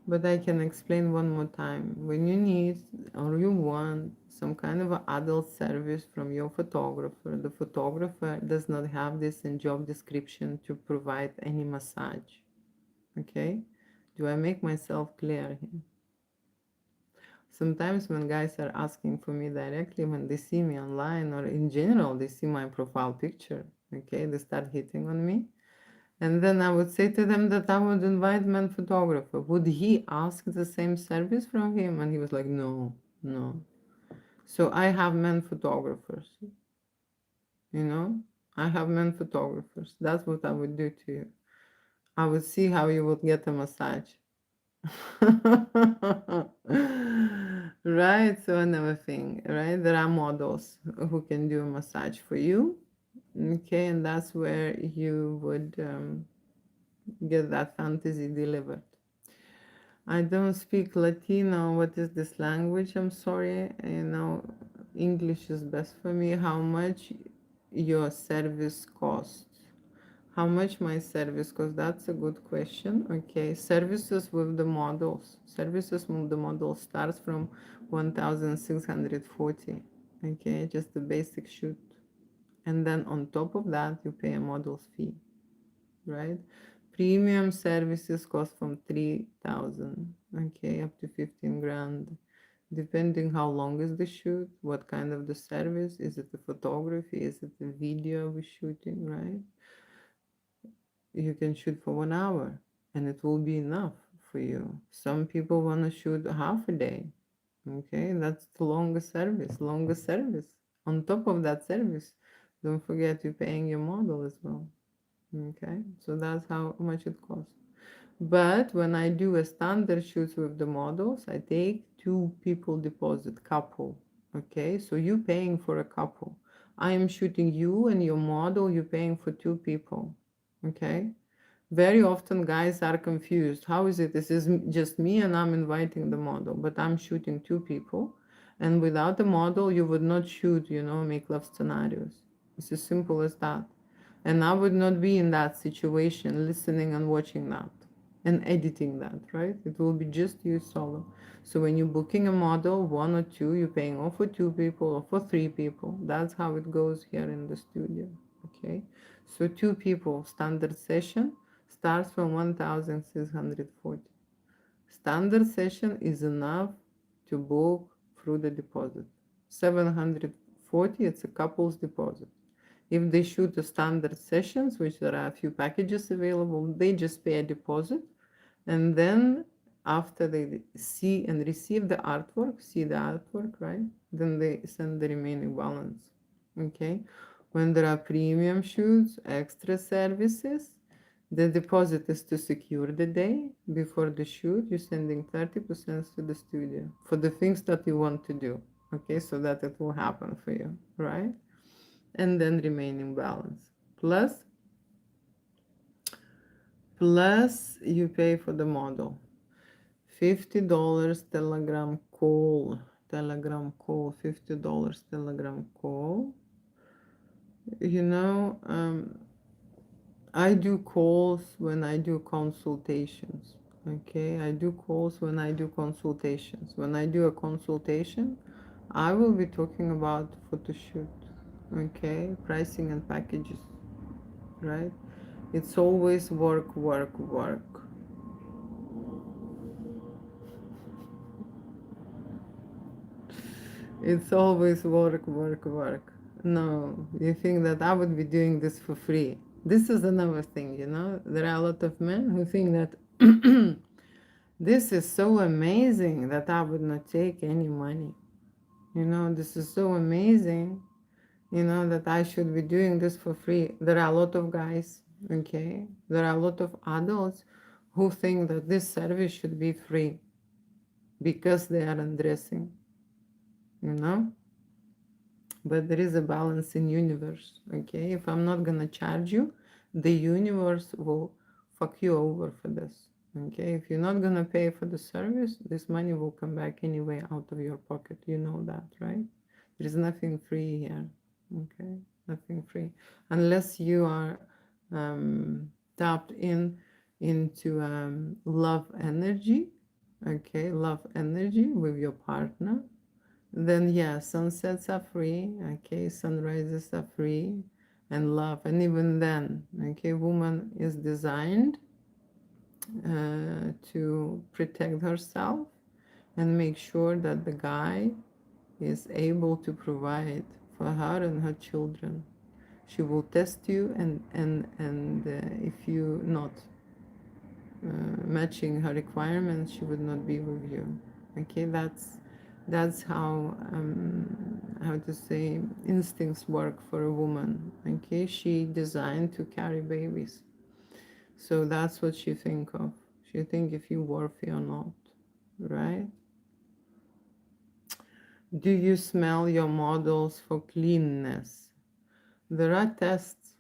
But I can explain one more time. When you need or you want some kind of adult service from your photographer, the photographer does not have this in job description to provide any massage, okay? Do I make myself clear here? Sometimes when guys are asking for me directly, when they see me online or in general, they see my profile picture, okay, they start hitting on me. And then I would say to them that I would invite man photographer. Would he ask the same service from him? And he was like, no, no. So I have men photographers, you know? I have men photographers. That's what I would do to you. I would see how you would get a massage. Right? So another thing, right? There are models who can do a massage for you. Okay, and that's where you would get that fantasy delivered. I don't speak Latino. What is this language? I'm sorry. English is best for me. How much your service costs? How much my service costs? That's a good question. Okay, services with the models. Services with the models starts from 1,640. Okay, just the basic shoot. And then on top of that, you pay a model's fee, right? Premium services cost from 3,000, okay, up to 15 grand, depending how long is the shoot, what kind of the service, is it the photography, is it the video we're shooting, right? You can shoot for 1 hour and it will be enough for you. Some people want to shoot half a day, okay, that's the longest service. On top of that service, don't forget you're paying your model as well. Okay, so that's how much it costs. But when I do a standard shoot with the models, I take two people deposit, couple. Okay, so you paying for a couple. I am shooting you and your model, you're paying for two people. Okay, very often guys are confused. How is it? This is just me and I'm inviting the model, but I'm shooting two people. And without the model, you would not shoot, make love scenarios. It's as simple as that. And I would not be in that situation listening and watching that and editing that, right? It will be just you solo. So when you're booking a model, one or two, you're paying or for two people or for three people. That's how it goes here in the studio, okay? So two people, standard session starts from 1,640. Standard session is enough to book through the deposit. 740 40, it's a couple's deposit. If they shoot the standard sessions, which there are a few packages available, they just pay a deposit. And then after they see and receive the artwork, right? Then they send the remaining balance. Okay. When there are premium shoots, extra services, the deposit is to secure the day before the shoot. You're sending 30% to the studio for the things that you want to do. Okay, so that it will happen for you, right? And then remaining balance. Plus you pay for the model. $50 Telegram call, $50 Telegram call. You know, I do calls when I do consultations. Okay, I do calls when I do consultations. When I do a consultation, I will be talking about photo shoot. Okay, pricing and packages, right? It's always work, work, work. It's always work, work, work. No, you think that I would be doing this for free. This is another thing, you know. There are a lot of men who think that this is so amazing that I would not take any money. You know, this is so amazing, you know, that I should be doing this for free. There are a lot of guys, okay? There are a lot of adults who think that this service should be free because they are undressing, you know? But there is a balance in universe, okay? If I'm not gonna charge you, the universe will fuck you over for this, okay? If you're not gonna pay for the service, this money will come back anyway out of your pocket. You know that, right? There's nothing free here, okay? Nothing free unless you are tapped into love energy, okay? Love energy with your partner. Then yeah, sunsets are free, okay, sunrises are free, and love. And even then, okay, woman is designed to protect herself and make sure that the guy is able to provide for her and her children. She will test you, and if you not matching her requirements, she would not be with you. Okay, that's how to say instincts work for a woman. Okay, she designed to carry babies, so that's what she think of. She think if you worthy or not, right? Do you smell your models for cleanness? There are tests.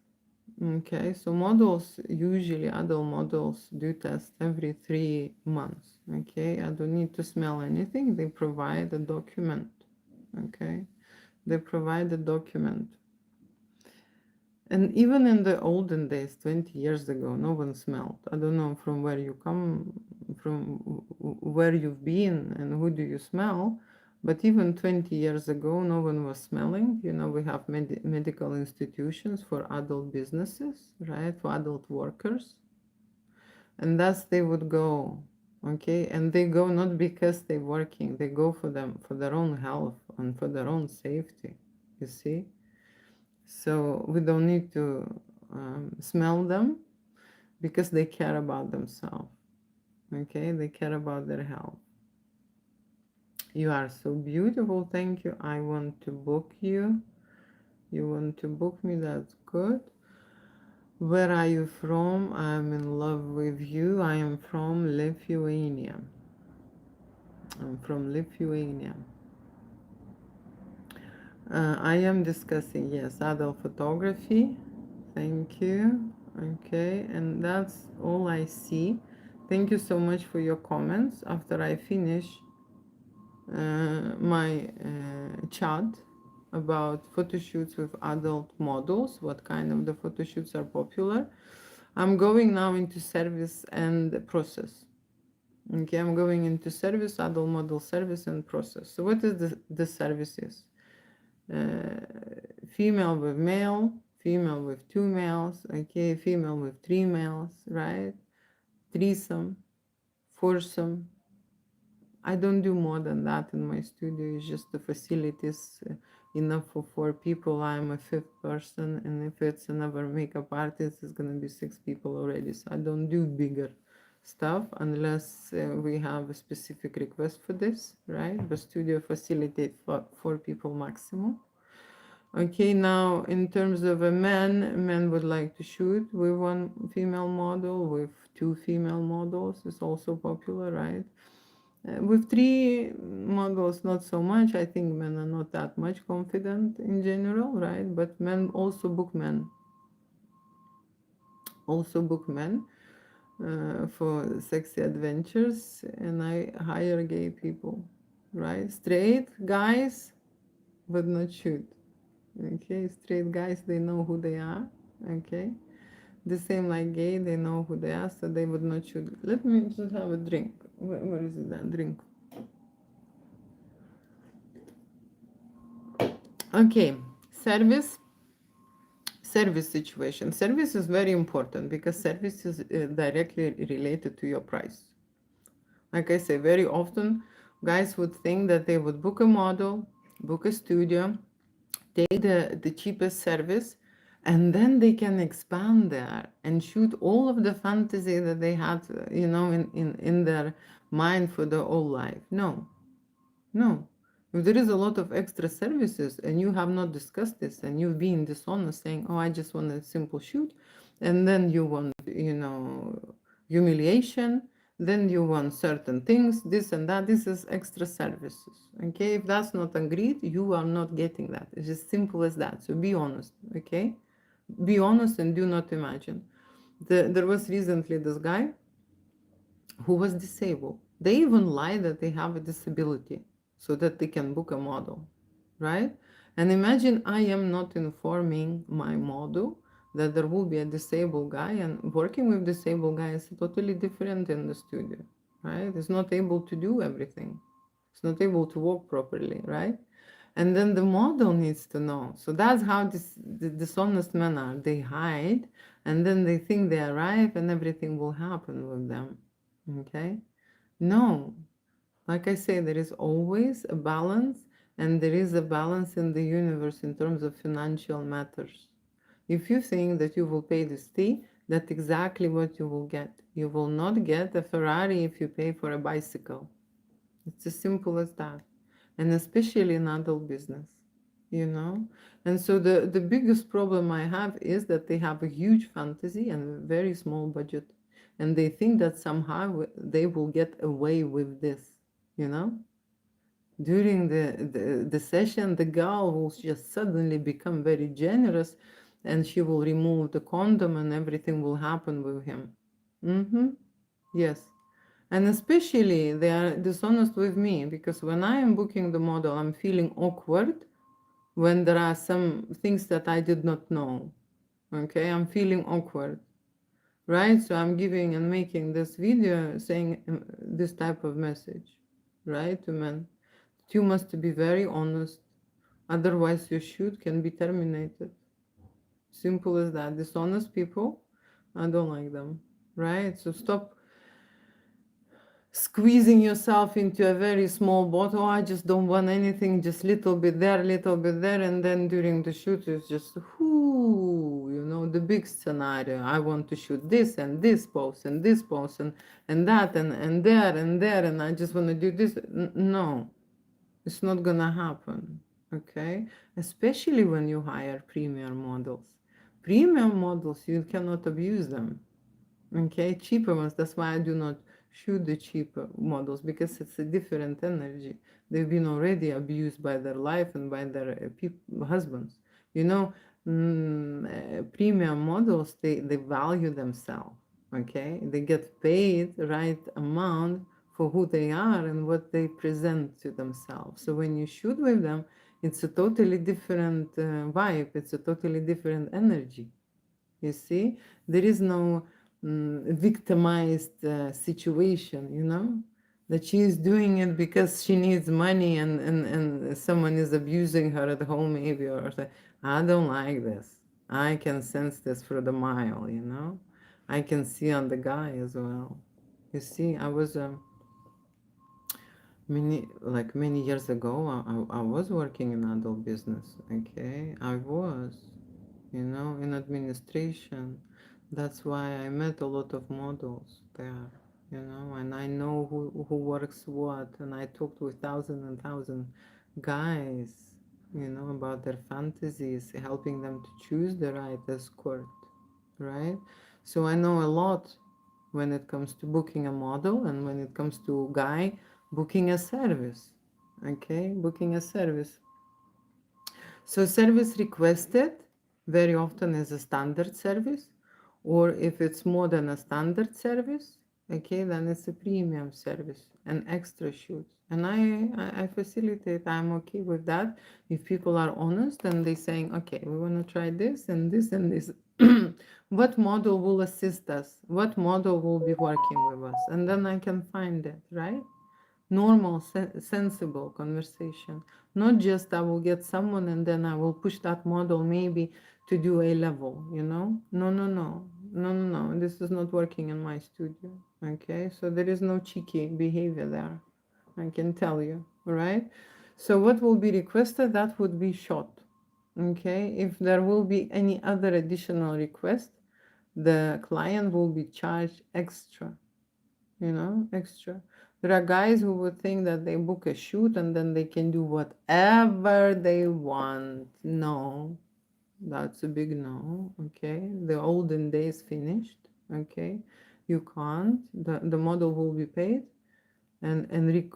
Okay, so models, usually adult models do test every 3 months. Okay, I don't need to smell anything. They provide a document. Okay, they provide a document. And even in the olden days, 20 years ago, no one smelled. I don't know from where you come, from where you've been, and who do you smell. But even 20 years ago, no one was smelling. You know, we have medical institutions for adult businesses, right? For adult workers. And thus they would go, okay? And they go not because they're working, they go for them, for their own health and for their own safety, you see? So we don't need to smell them because they care about themselves, okay? They care about their health. You are so beautiful, thank you. I want to book you. You want to book me, that's good. Where are you from? I'm in love with you. I am from Lithuania. I'm from Lithuania. I am discussing, yes, adult photography. Thank you. Okay, and that's all I see. Thank you so much for your comments. After I finish my chat about photo shoots with adult models, what kind of the photo shoots are popular, I'm going now into service and process. Okay, I'm going into service, adult model service and process. So what is the services? Female with male, female with 2 males, okay, female with 3 males, right? Threesome, foursome, I don't do more than that in my studio. It's just the facilities enough for 4 people. I'm a fifth person, and if it's another makeup artist, it's gonna be 6 people already. So I don't do bigger stuff unless we have a specific request for this, right? The studio facilitate for 4 people maximum. Okay, now in terms of a man would like to shoot with one female model, with 2 female models. It's also popular, right? With 3 models, not so much. I think men are not that much confident in general, right? But men also book men, also book men for sexy adventures, and I hire gay people, right? Straight guys would not shoot. Okay, straight guys, they know who they are. Okay, the same like gay, they know who they are, so they would not shoot. Let me just have a drink. Where is it? That drink. Okay, service. Service situation. Service is very important because service is directly related to your price. Like I say, very often guys would think that they would book a model, book a studio, take the cheapest service, and then they can expand there and shoot all of the fantasy that they had, in their mind for their whole life. No, no. If there is a lot of extra services and you have not discussed this and you've been dishonest saying, oh, I just want a simple shoot, and then you want, humiliation, then you want certain things, this and that, this is extra services. Okay, if that's not agreed, you are not getting that. It's as simple as that. So be honest, okay? Be honest and do not imagine. There was recently this guy who was disabled. They even lie that they have a disability so that they can book a model, right? And imagine I am not informing my model that there will be a disabled guy, and working with disabled guy is totally different in the studio, right? It's not able to do everything. It's not able to walk properly, right? And then the model needs to know. So that's how the dishonest men are. They hide, and then they think they arrive, and everything will happen with them. Okay? No. Like I say, there is always a balance, and there is a balance in the universe in terms of financial matters. If you think that you will pay this fee, that's exactly what you will get. You will not get a Ferrari if you pay for a bicycle. It's as simple as that. And especially in adult business, you know? And so the biggest problem I have is that they have a huge fantasy and a very small budget. And they think that somehow they will get away with this, you know? During the session, the girl will just suddenly become very generous, and she will remove the condom and everything will happen with him. Mm-hmm. Yes. And especially they are dishonest with me because when I am booking the model, I'm feeling awkward when there are some things that I did not know. Okay, I'm feeling awkward, right? So I'm giving and making this video saying this type of message, right, to men. You must be very honest, otherwise your shoot can be terminated. Simple as that. Dishonest people, I don't like them, right? So stop squeezing yourself into a very small bottle. I just don't want anything, just little bit there, little bit there, and then during the shoot it's just the big scenario. I want to shoot this and this pose and this pose and that and there, and I just want to do this. No, it's not gonna happen. Okay, especially when you hire premium models. Premium models, you cannot abuse them. Okay, cheaper ones. That's why I do not shoot the cheaper models because it's a different energy. They've been already abused by their life and by their husbands. You know, premium models, they value themselves. Okay, they get paid right amount for who they are and what they present to themselves. So when you shoot with them, it's a totally different vibe. It's a totally different energy. You see, there is no victimized situation, that she is doing it because she needs money and someone is abusing her at home, maybe, or I don't like this. I can sense this through the mile. I can see on the guy as well. You see, many years ago, I was working in adult business. Okay, I was, in administration. That's why I met a lot of models there, and I know who works what, and I talked with thousand and thousand guys, about their fantasies, helping them to choose the right escort, right? So I know a lot when it comes to booking a model and when it comes to a guy booking a service. Okay, booking a service. So service requested very often is a standard service, or if it's more than a standard service, okay, then it's a premium service, an extra shoot. And I facilitate, I'm okay with that. If people are honest and they saying, okay, we want to try this and this and this, what model will assist us? What model will be working with us? And then I can find it, right? Normal, sensible conversation. Not just I will get someone and then I will push that model maybe to do a level, No, no, no, no, no, no. This is not working in my studio. Okay, so there is no cheeky behavior there. I can tell you, right? So what will be requested, that would be shot. Okay, if there will be any other additional request, the client will be charged extra, extra. There are guys who would think that they book a shoot and then they can do whatever they want. No, that's a big no. Okay, the olden days finished. Okay, you can't. The model will be paid, and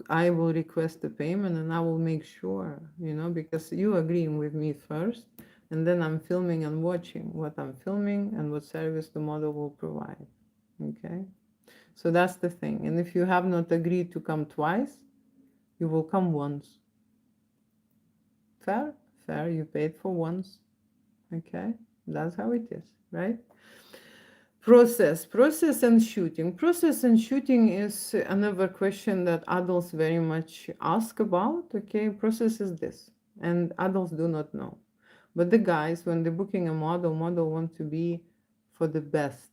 I will request the payment, and I will make sure, because you agreeing with me first, and then I'm filming and watching what I'm filming and what service the model will provide. Okay. So that's the thing. And if you have not agreed to come twice, you will come once. Fair? Fair. You paid for once. Okay? That's how it is, right? Process and shooting. Process and shooting is another question that adults very much ask about. Okay? Process is this. And adults do not know. But the guys, when they're booking a model want to be for the best.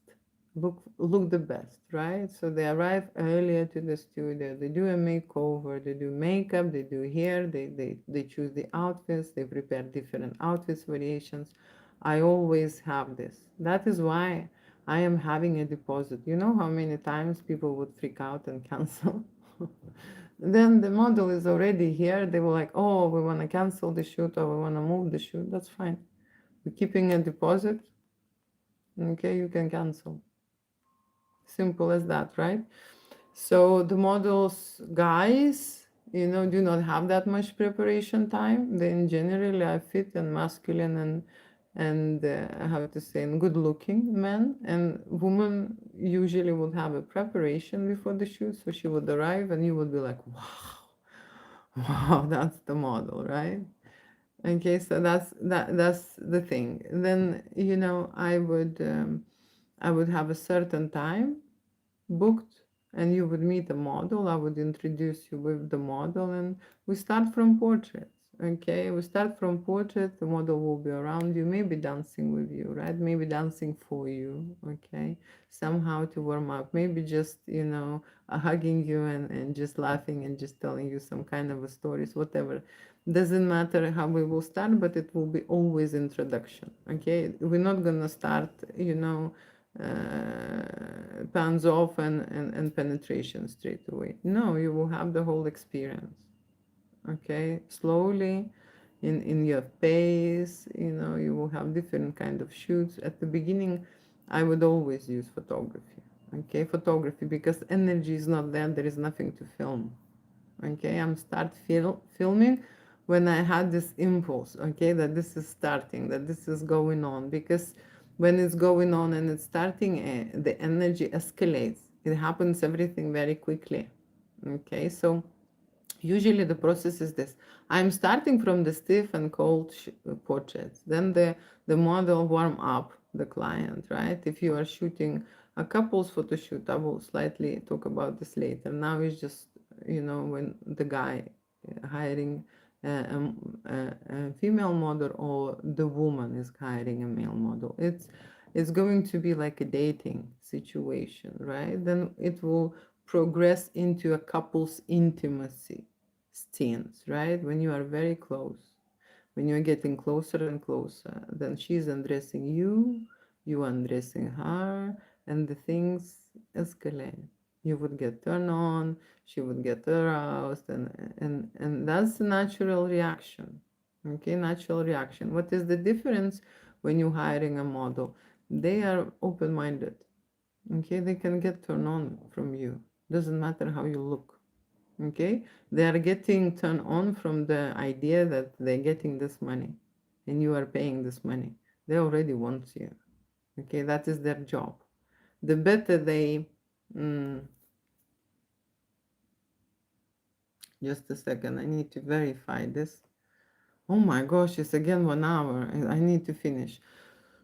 Look the best, right? So they arrive earlier to the studio, they do a makeover, they do makeup, they do hair, they choose the outfits, they prepare different outfits variations. I always have this. That is why I am having a deposit. You know how many times people would freak out and cancel? Then the model is already here. They were like, oh, we want to cancel the shoot or we want to move the shoot. That's fine. We're keeping a deposit. Okay, you can cancel. Simple as that, right? So the models, guys, do not have that much preparation time. Then generally are fit and masculine and how to say, and good looking men, and women usually would have a preparation before the shoot. So she would arrive and you would be like, wow, wow, that's the model, right? Okay, so that's the thing. Then I would have a certain time booked, and you would meet a model. I would introduce you with the model, and we start from portraits. Okay, we start from portrait. The model will be around you, maybe dancing with you, right? Maybe dancing for you. Okay, somehow to warm up. Maybe just hugging you and just laughing and just telling you some kind of a stories, whatever. Doesn't matter how we will start, but it will be always introduction. Okay, we're not gonna start, pans off and penetration straight away. No, you will have the whole experience. Okay, slowly, in your pace. You will have different kind of shoots. At the beginning, I would always use photography. Okay, photography, because energy is not there. There is nothing to film. Okay, I'm start filming when I had this impulse, okay, that this is starting, that this is going on, because when it's going on and it's starting, the energy escalates. It happens everything very quickly. Okay, so usually the process is this. I'm starting from the stiff and cold portraits. Then the model warm up the client, right? If you are shooting a couples photo shoot, I will slightly talk about this later. Now it's just, when the guy hiring a female model, or the woman is hiring a male model. It's going to be like a dating situation, right? Then it will progress into a couple's intimacy. scenes, right? When you are very close, when you're getting closer and closer, then she's undressing you, you undressing her, and the things escalate. You would get turned on, she would get aroused, and that's the natural reaction. Okay, natural reaction. What is the difference when you're hiring a model? They are open-minded. Okay, they can get turned on from you. Doesn't matter how you look. Okay, they are getting turned on from the idea that they're getting this money and you are paying this money. They already want you. Okay, that is their job. The better they, mm, just a second, I need to verify this. Oh my gosh, it's again 1 hour. I need to finish.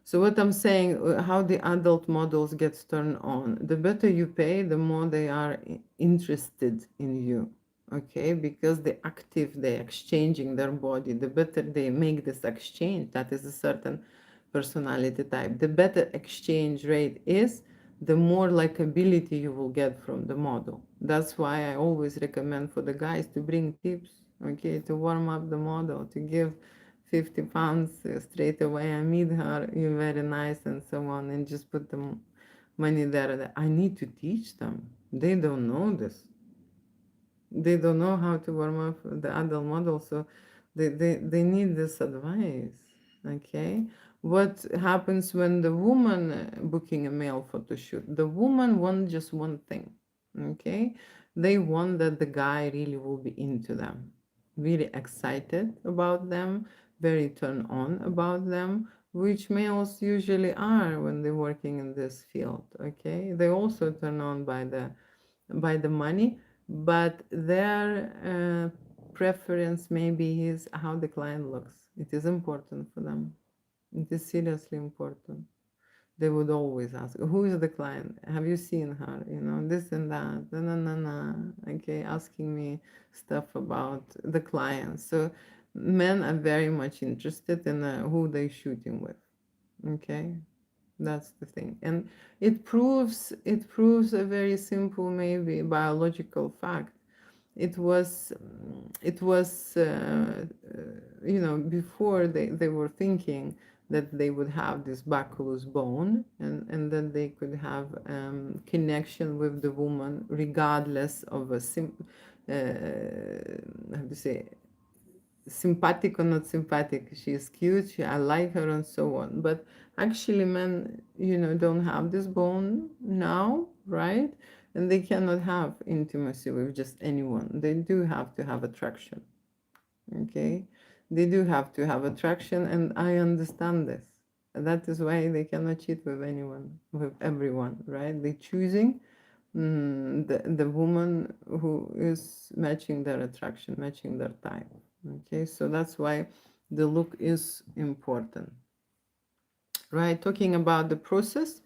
So what I'm saying, how the adult models get turned on. The better you pay, the more they are interested in you. Okay, because the active, they're exchanging their body. The better they make this exchange, that is a certain personality type. The better exchange rate is, the more likability you will get from the model. That's why I always recommend for the guys to bring tips, okay, to warm up the model, to give 50 pounds straight away. I meet her, you're very nice, and so on, and just put the money there. I need to teach them. They don't know this. They don't know how to warm up the adult model, so they need this advice. Okay, what happens when the woman booking a male photo shoot? The woman wants just one thing. Okay, they want that the guy really will be into them, really excited about them, very turned on about them, which males usually are when they're working in this field. Okay, they also turn on by the money, but their preference maybe is how the client looks. It is important for them. It is seriously important. They would always ask, "Who is the client? Have you seen her? You know, this and that." No, no, no, no. Okay, asking me stuff about the client. So men are very much interested in who they're shooting with. Okay, that's the thing, and it proves a very simple, maybe biological fact. It was before they were thinking that they would have this bacillus bone, and then they could have connection with the woman regardless of how to say, sympathetic or not sympathetic. She is cute, I like her, and so on. But actually, men, don't have this bone now, right? And they cannot have intimacy with just anyone. They do have to have attraction. Okay, they do have to have attraction, and I understand this. That is why they cannot cheat with anyone, with everyone, right? They choosing the woman who is matching their attraction, matching their type. Okay, so that's why the look is important, right? Talking about the process,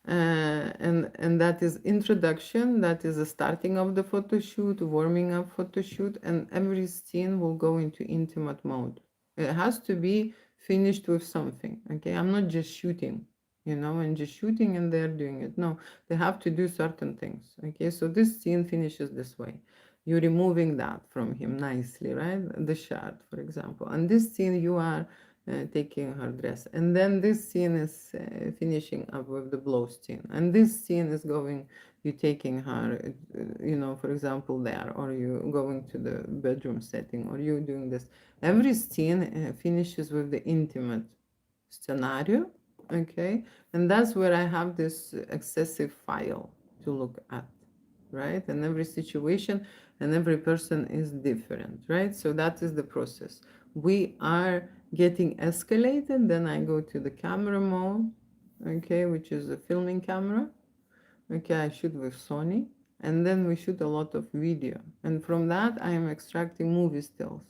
and that is introduction, that is the starting of the photo shoot, warming up photo shoot, and every scene will go into intimate mode. It has to be finished with something. Okay, I'm not just shooting, and just shooting and they're doing it. No, they have to do certain things. Okay, so this scene finishes this way. You're removing that from him nicely, right? The shirt, for example. And this scene, you are taking her dress, and then this scene is finishing up with the blow scene, and this scene is going, you taking her, for example, there, or you going to the bedroom setting, or you doing this. Every scene finishes with the intimate scenario. Okay, and that's where I have this excessive file to look at, right? And every situation and every person is different, right? So that is the process. We are getting escalated, then I go to the camera mode, okay, which is a filming camera. Okay, I shoot with Sony, and then we shoot a lot of video, and from that I am extracting movie stills.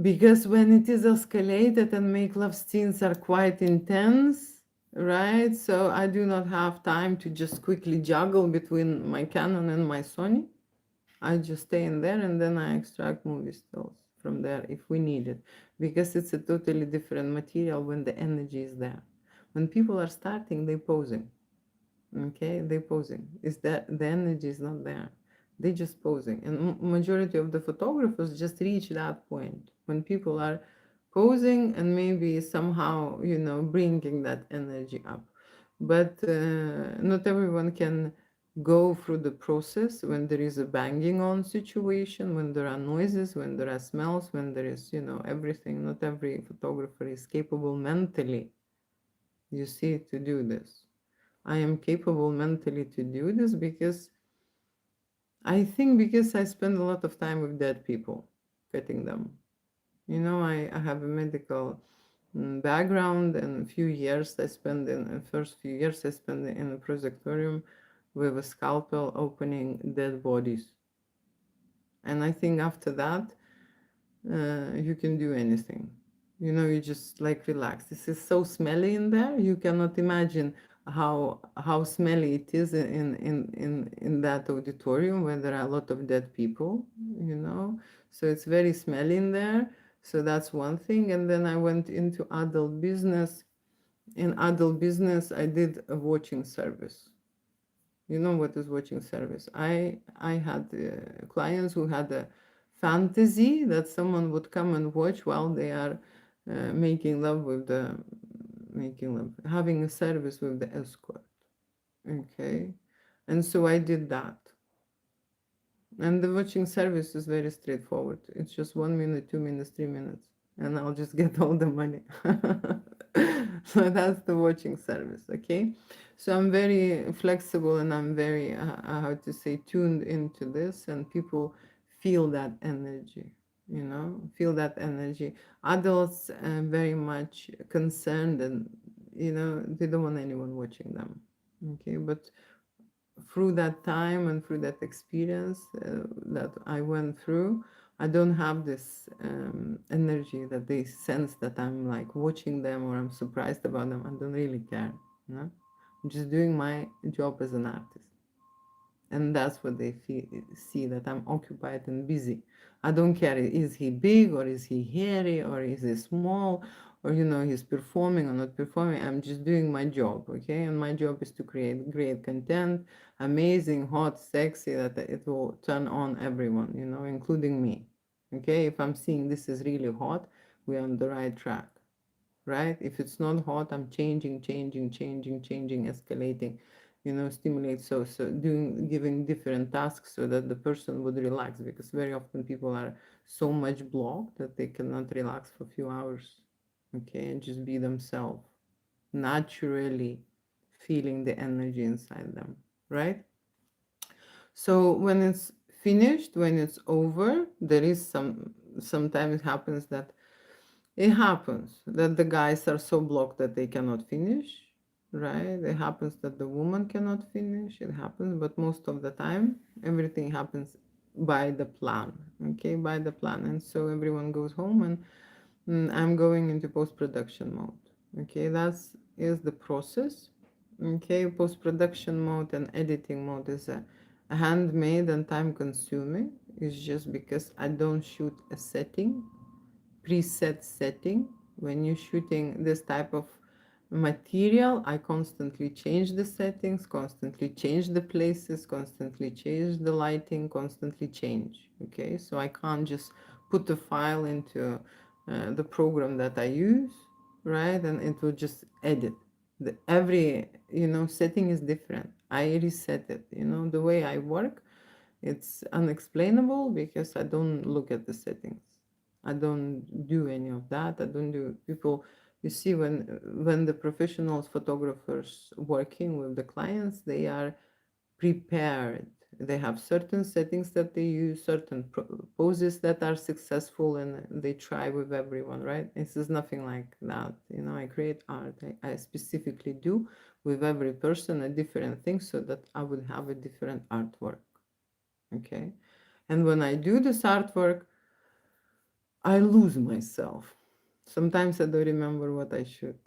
Because when it is escalated and make love scenes are quite intense, right? So I do not have time to just quickly juggle between my Canon and my Sony. I just stay in there, and then I extract movie stills from there if we need it, because it's a totally different material when the energy is there. When people are starting, they posing. Okay, they posing. Is that the energy is not there? They just posing, and majority of the photographers just reach that point when people are posing and maybe somehow, bringing that energy up. But not everyone can go through the process when there is a banging on situation, when there are noises, when there are smells, when there is, everything. Not every photographer is capable mentally, you see, to do this. I am capable mentally to do this because I think because I spend a lot of time with dead people, cutting them. I have a medical background, and a few years I spent in the first few years I spent in a projectorium with a scalpel opening dead bodies. And I think after that, you can do anything. You just like relax. This is so smelly in there. You cannot imagine how smelly it is in that auditorium where there are a lot of dead people. So it's very smelly in there. So that's one thing. And then I went into adult business. In adult business, I did a watching service. You know what is watching service? I had clients who had a fantasy that someone would come and watch while they are making love with the making love, having a service with the escort. Okay, and so I did that. And the watching service is very straightforward. It's just 1 minute, 2 minutes, 3 minutes, and I'll just get all the money. So that's the watching service, okay? So I'm very flexible, and I'm very, how to say, tuned into this, and people feel that energy, feel that energy. Adults are very much concerned, and, they don't want anyone watching them, okay? But through that time and through that experience that I went through, I don't have this energy that they sense that I'm like watching them or I'm surprised about them. I don't really care. I'm just doing my job as an artist, and that's what they see, that I'm occupied and busy. I don't care, is he big or is he hairy or is he small, or he's performing or not performing. I'm just doing my job, okay? And my job is to create great content, amazing, hot, sexy, that it will turn on everyone, including me. Okay, if I'm seeing this is really hot, we're on the right track, right? If it's not hot, I'm changing, escalating, stimulate. So doing, giving different tasks so that the person would relax, because very often people are so much blocked that they cannot relax for a few hours, okay, and just be themselves, naturally feeling the energy inside them, right? So when it's finished, when it's over, there is sometimes it happens that the guys are so blocked that they cannot finish, right? It happens that the woman cannot finish. It happens, but most of the time, everything happens by the plan, okay? By the plan. And so everyone goes home, and I'm going into post-production mode, okay? That's is the process, okay? Post-production mode and editing mode is a handmade and time-consuming. It's just because I don't shoot a setting, preset setting. When you're shooting this type of material, I constantly change the settings, constantly change the places, constantly change the lighting, constantly change, okay? So I can't just put the file into the program that I use, right, and it will just edit. Every setting is different. I reset it. The way I work, it's unexplainable because I don't look at the settings. I don't do any of that. I don't do people. You see, when the professional photographers working with the clients, they are prepared. They have certain settings that they use, certain poses that are successful, and they try with everyone, right? This is nothing like that. I create art. I specifically do with every person a different thing so that I would have a different artwork. Okay. And when I do this artwork, I lose myself. Sometimes I don't remember what I shoot.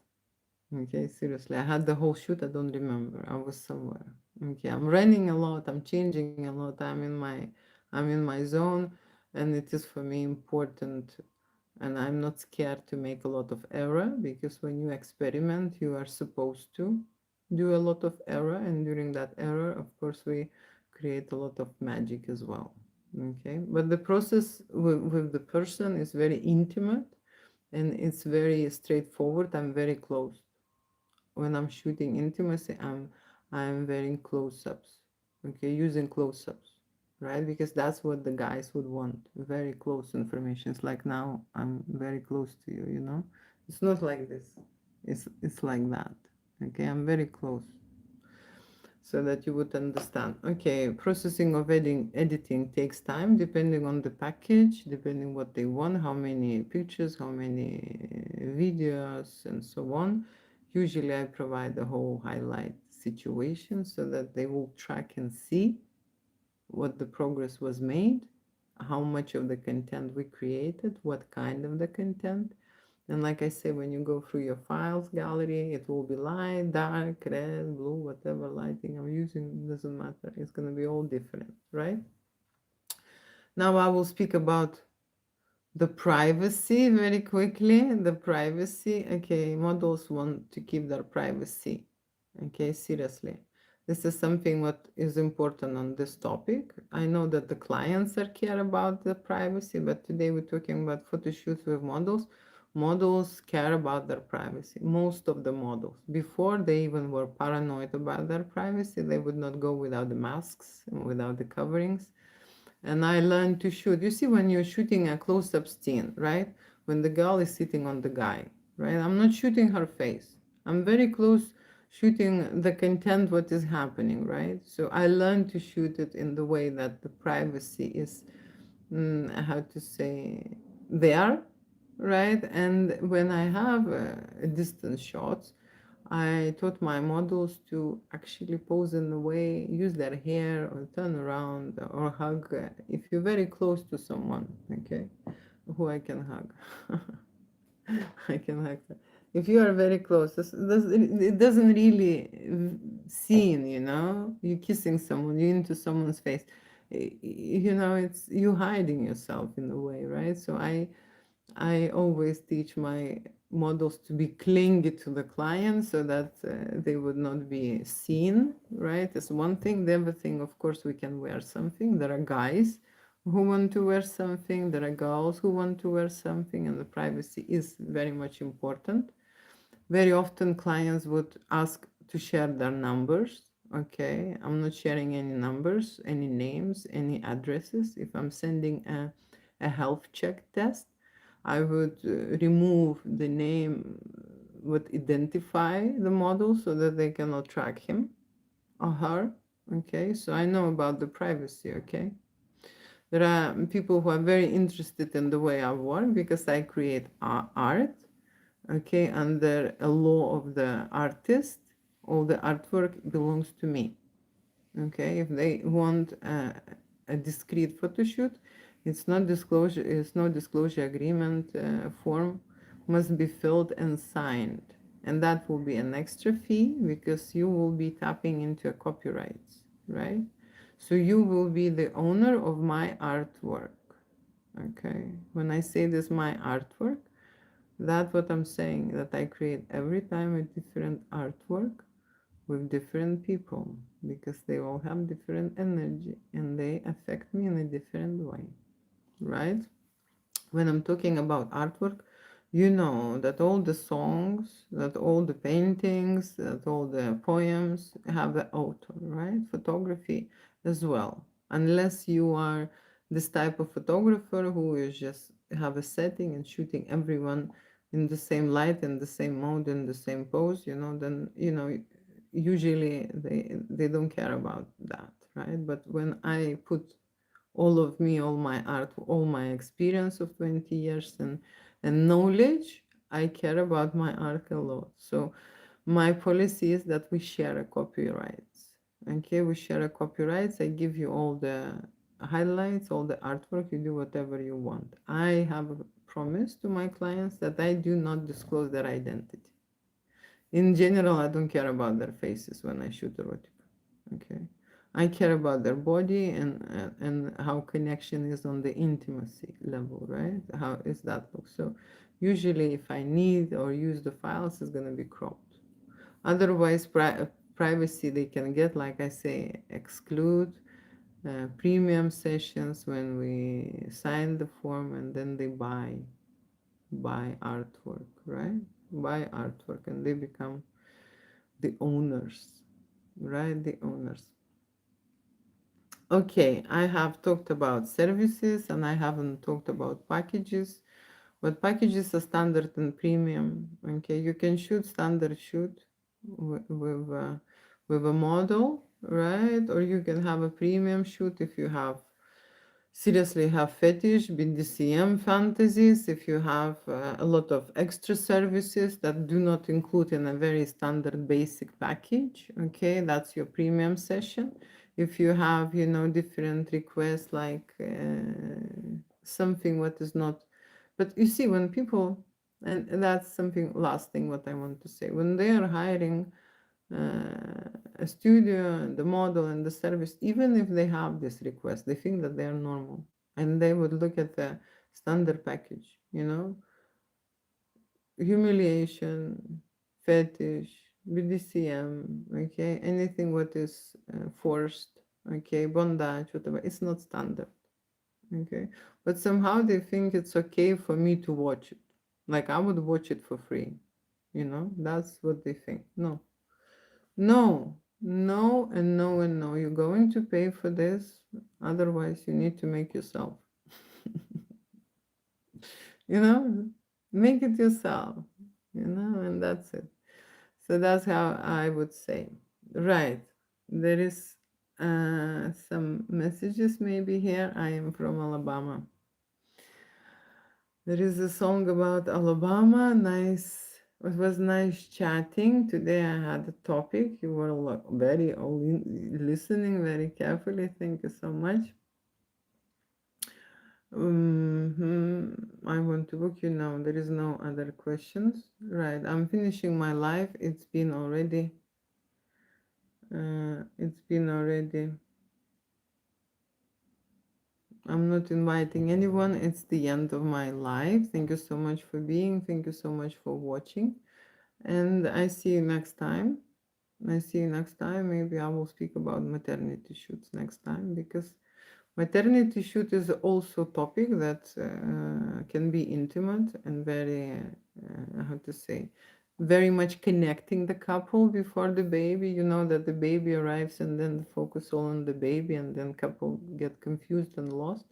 Okay, seriously. I had the whole shoot, I don't remember. I was somewhere. Okay, I'm running a lot, I'm changing a lot, I'm in my zone, and it is for me important, and I'm not scared to make a lot of error, because when you experiment, you are supposed to do a lot of error, and during that error, of course, we create a lot of magic as well. Okay, but the process with the person is very intimate and it's very straightforward. I'm very close. When I'm shooting intimacy, I'm wearing close-ups. Okay, using close-ups, right? Because that's what the guys would want. Very close information. It's like now I'm very close to you, you know? It's not like this. It's like that. Okay, I'm very close so that you would understand. Okay, processing of editing takes time depending on the package, depending what they want, how many pictures, how many videos, and so on. Usually I provide the whole highlight situation so that they will track and see what the progress was made, how much of the content we created, what kind of the content. And like I say, when you go through your files gallery, it will be light, dark, red, blue, whatever lighting I'm using, doesn't matter. It's going to be all different, right? Now I will speak about the privacy very quickly. The privacy, okay, models want to keep their privacy. Okay, seriously. This is something what is important on this topic. I know that the clients are care about the privacy, but today we're talking about photo shoots with models. Models care about their privacy. Most of the models, before they even were paranoid about their privacy, they would not go without the masks, without the coverings. And I learned to shoot. You see, when you're shooting a close-up scene, right? When the girl is sitting on the guy, right? I'm not shooting her face. I'm very close shooting the content, what is happening, right? So I learned to shoot it in the way that the privacy is, how to say, there, right? And when I have distance shots, I taught my models to actually pose in a way, use their hair or turn around or hug. If you're very close to someone, okay, who I can hug, I can hug them. If you are very close, it doesn't really seen, you know, you kissing someone, you into someone's face, you know, it's you hiding yourself in a way, right? So I always teach my models to be clingy to the client so that they would not be seen, right? That's one thing. The other thing, of course, we can wear something. There are guys who want to wear something, there are girls who want to wear something, and the privacy is very much important. Very often, clients would ask to share their numbers. Okay, I'm not sharing any numbers, any names, any addresses. If I'm sending a health check test, I would remove the name, would identify the model so that they cannot track him or her. Okay, so I know about the privacy. Okay, there are people who are very interested in the way I work because I create art. Okay, under a law of the artist, all the artwork belongs to me. Okay, if they want a discrete photo shoot, it's not disclosure, it's no disclosure agreement form must be filled and signed, and that will be an extra fee because you will be tapping into a copyrights, right? So you will be the owner of my artwork. Okay, when I say this my artwork, that's what I'm saying, that I create every time a different artwork with different people because they all have different energy and they affect me in a different way, right? When I'm talking about artwork, you know that all the songs, that all the paintings, that all the poems have the author, right? Photography as well. Unless you are this type of photographer who is just have a setting and shooting everyone in the same light, in the same mode, in the same pose, you know, then, you know, usually they don't care about that, right? But when I put all of me, all my art, all my experience of 20 years and knowledge, I care about my art a lot. So my policy is that we share a copyrights. Okay, we share a copyrights. I give you all the highlights, all the artwork, you do whatever you want. I have a promise to my clients that I do not disclose their identity. In general, I don't care about their faces when I shoot erotica. Okay, I care about their body and how connection is on the intimacy level, right? How is that look? So usually, if I need or use the files, it's gonna be cropped. Otherwise, privacy they can get, like I say, exclude. premium sessions when we sign the form and then they buy artwork, right? Buy artwork and they become the owners, right? The owners. Okay, I have talked about services and I haven't talked about packages. But packages are standard and premium. Okay, you can shoot standard shoot with a model, right? Or you can have a premium shoot if you have seriously have fetish, BDCM fantasies, if you have a lot of extra services that do not include in a very standard basic package, okay, that's your premium session. If you have, different requests like something what is not, but you see, when people, and that's something, last thing what I want to say, when they are hiring a studio and the model and the service, even if they have this request, they think that they are normal and they would look at the standard package, humiliation, fetish, BDCM, okay, anything what is forced, okay, bondage, whatever, it's not standard, okay, but somehow they think it's okay for me to watch it, like I would watch it for free, that's what they think. No, no, no, and no, and no. You're going to pay for this. Otherwise, you need to make yourself. you know, make it yourself. And that's it. So that's how I would say. Right. There is some messages maybe here. I am from Alabama. There is a song about Alabama. Nice. It was nice chatting. Today I had a topic. You were very all listening very carefully. Thank you so much. I want to book you now. There is no other questions. Right. I'm finishing my live. It's been already. It's been already. I'm not inviting anyone. It's the end of my live. Thank you so much for being. Thank you so much for watching. And I see you next time. I see you next time. Maybe I will speak about maternity shoots next time, because maternity shoot is also a topic that can be intimate and very, how to say, very much connecting the couple before the baby. You know that the baby arrives and then focus all on the baby, and then couple get confused and lost.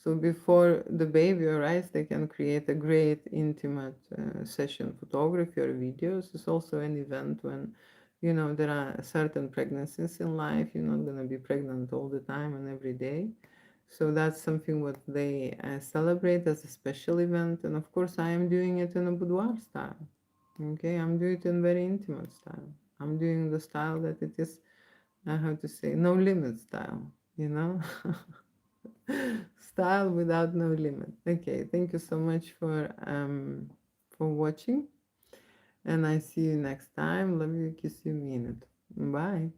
So before the baby arrives, they can create a great intimate session photography or videos. It's also an event when there are certain pregnancies in life. You're not going to be pregnant all the time and every day. So that's something what they celebrate as a special event. And of course, I am doing it in a boudoir style. Okay, I'm doing it in very intimate style. I'm doing the style that it is, how to say, no limit style, you know? Style without no limit. Okay, thank you so much for watching. And I see you next time. Love you, kiss you, mean it. Bye.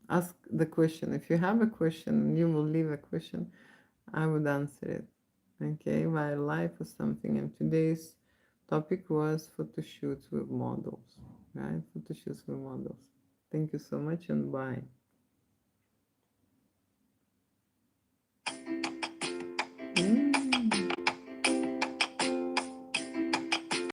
Ask the question. If you have a question, you will leave a question, I would answer it. Okay, my life or something. And today's topic was photo shoots with models, right? Photo shoots with models. Thank you so much and bye.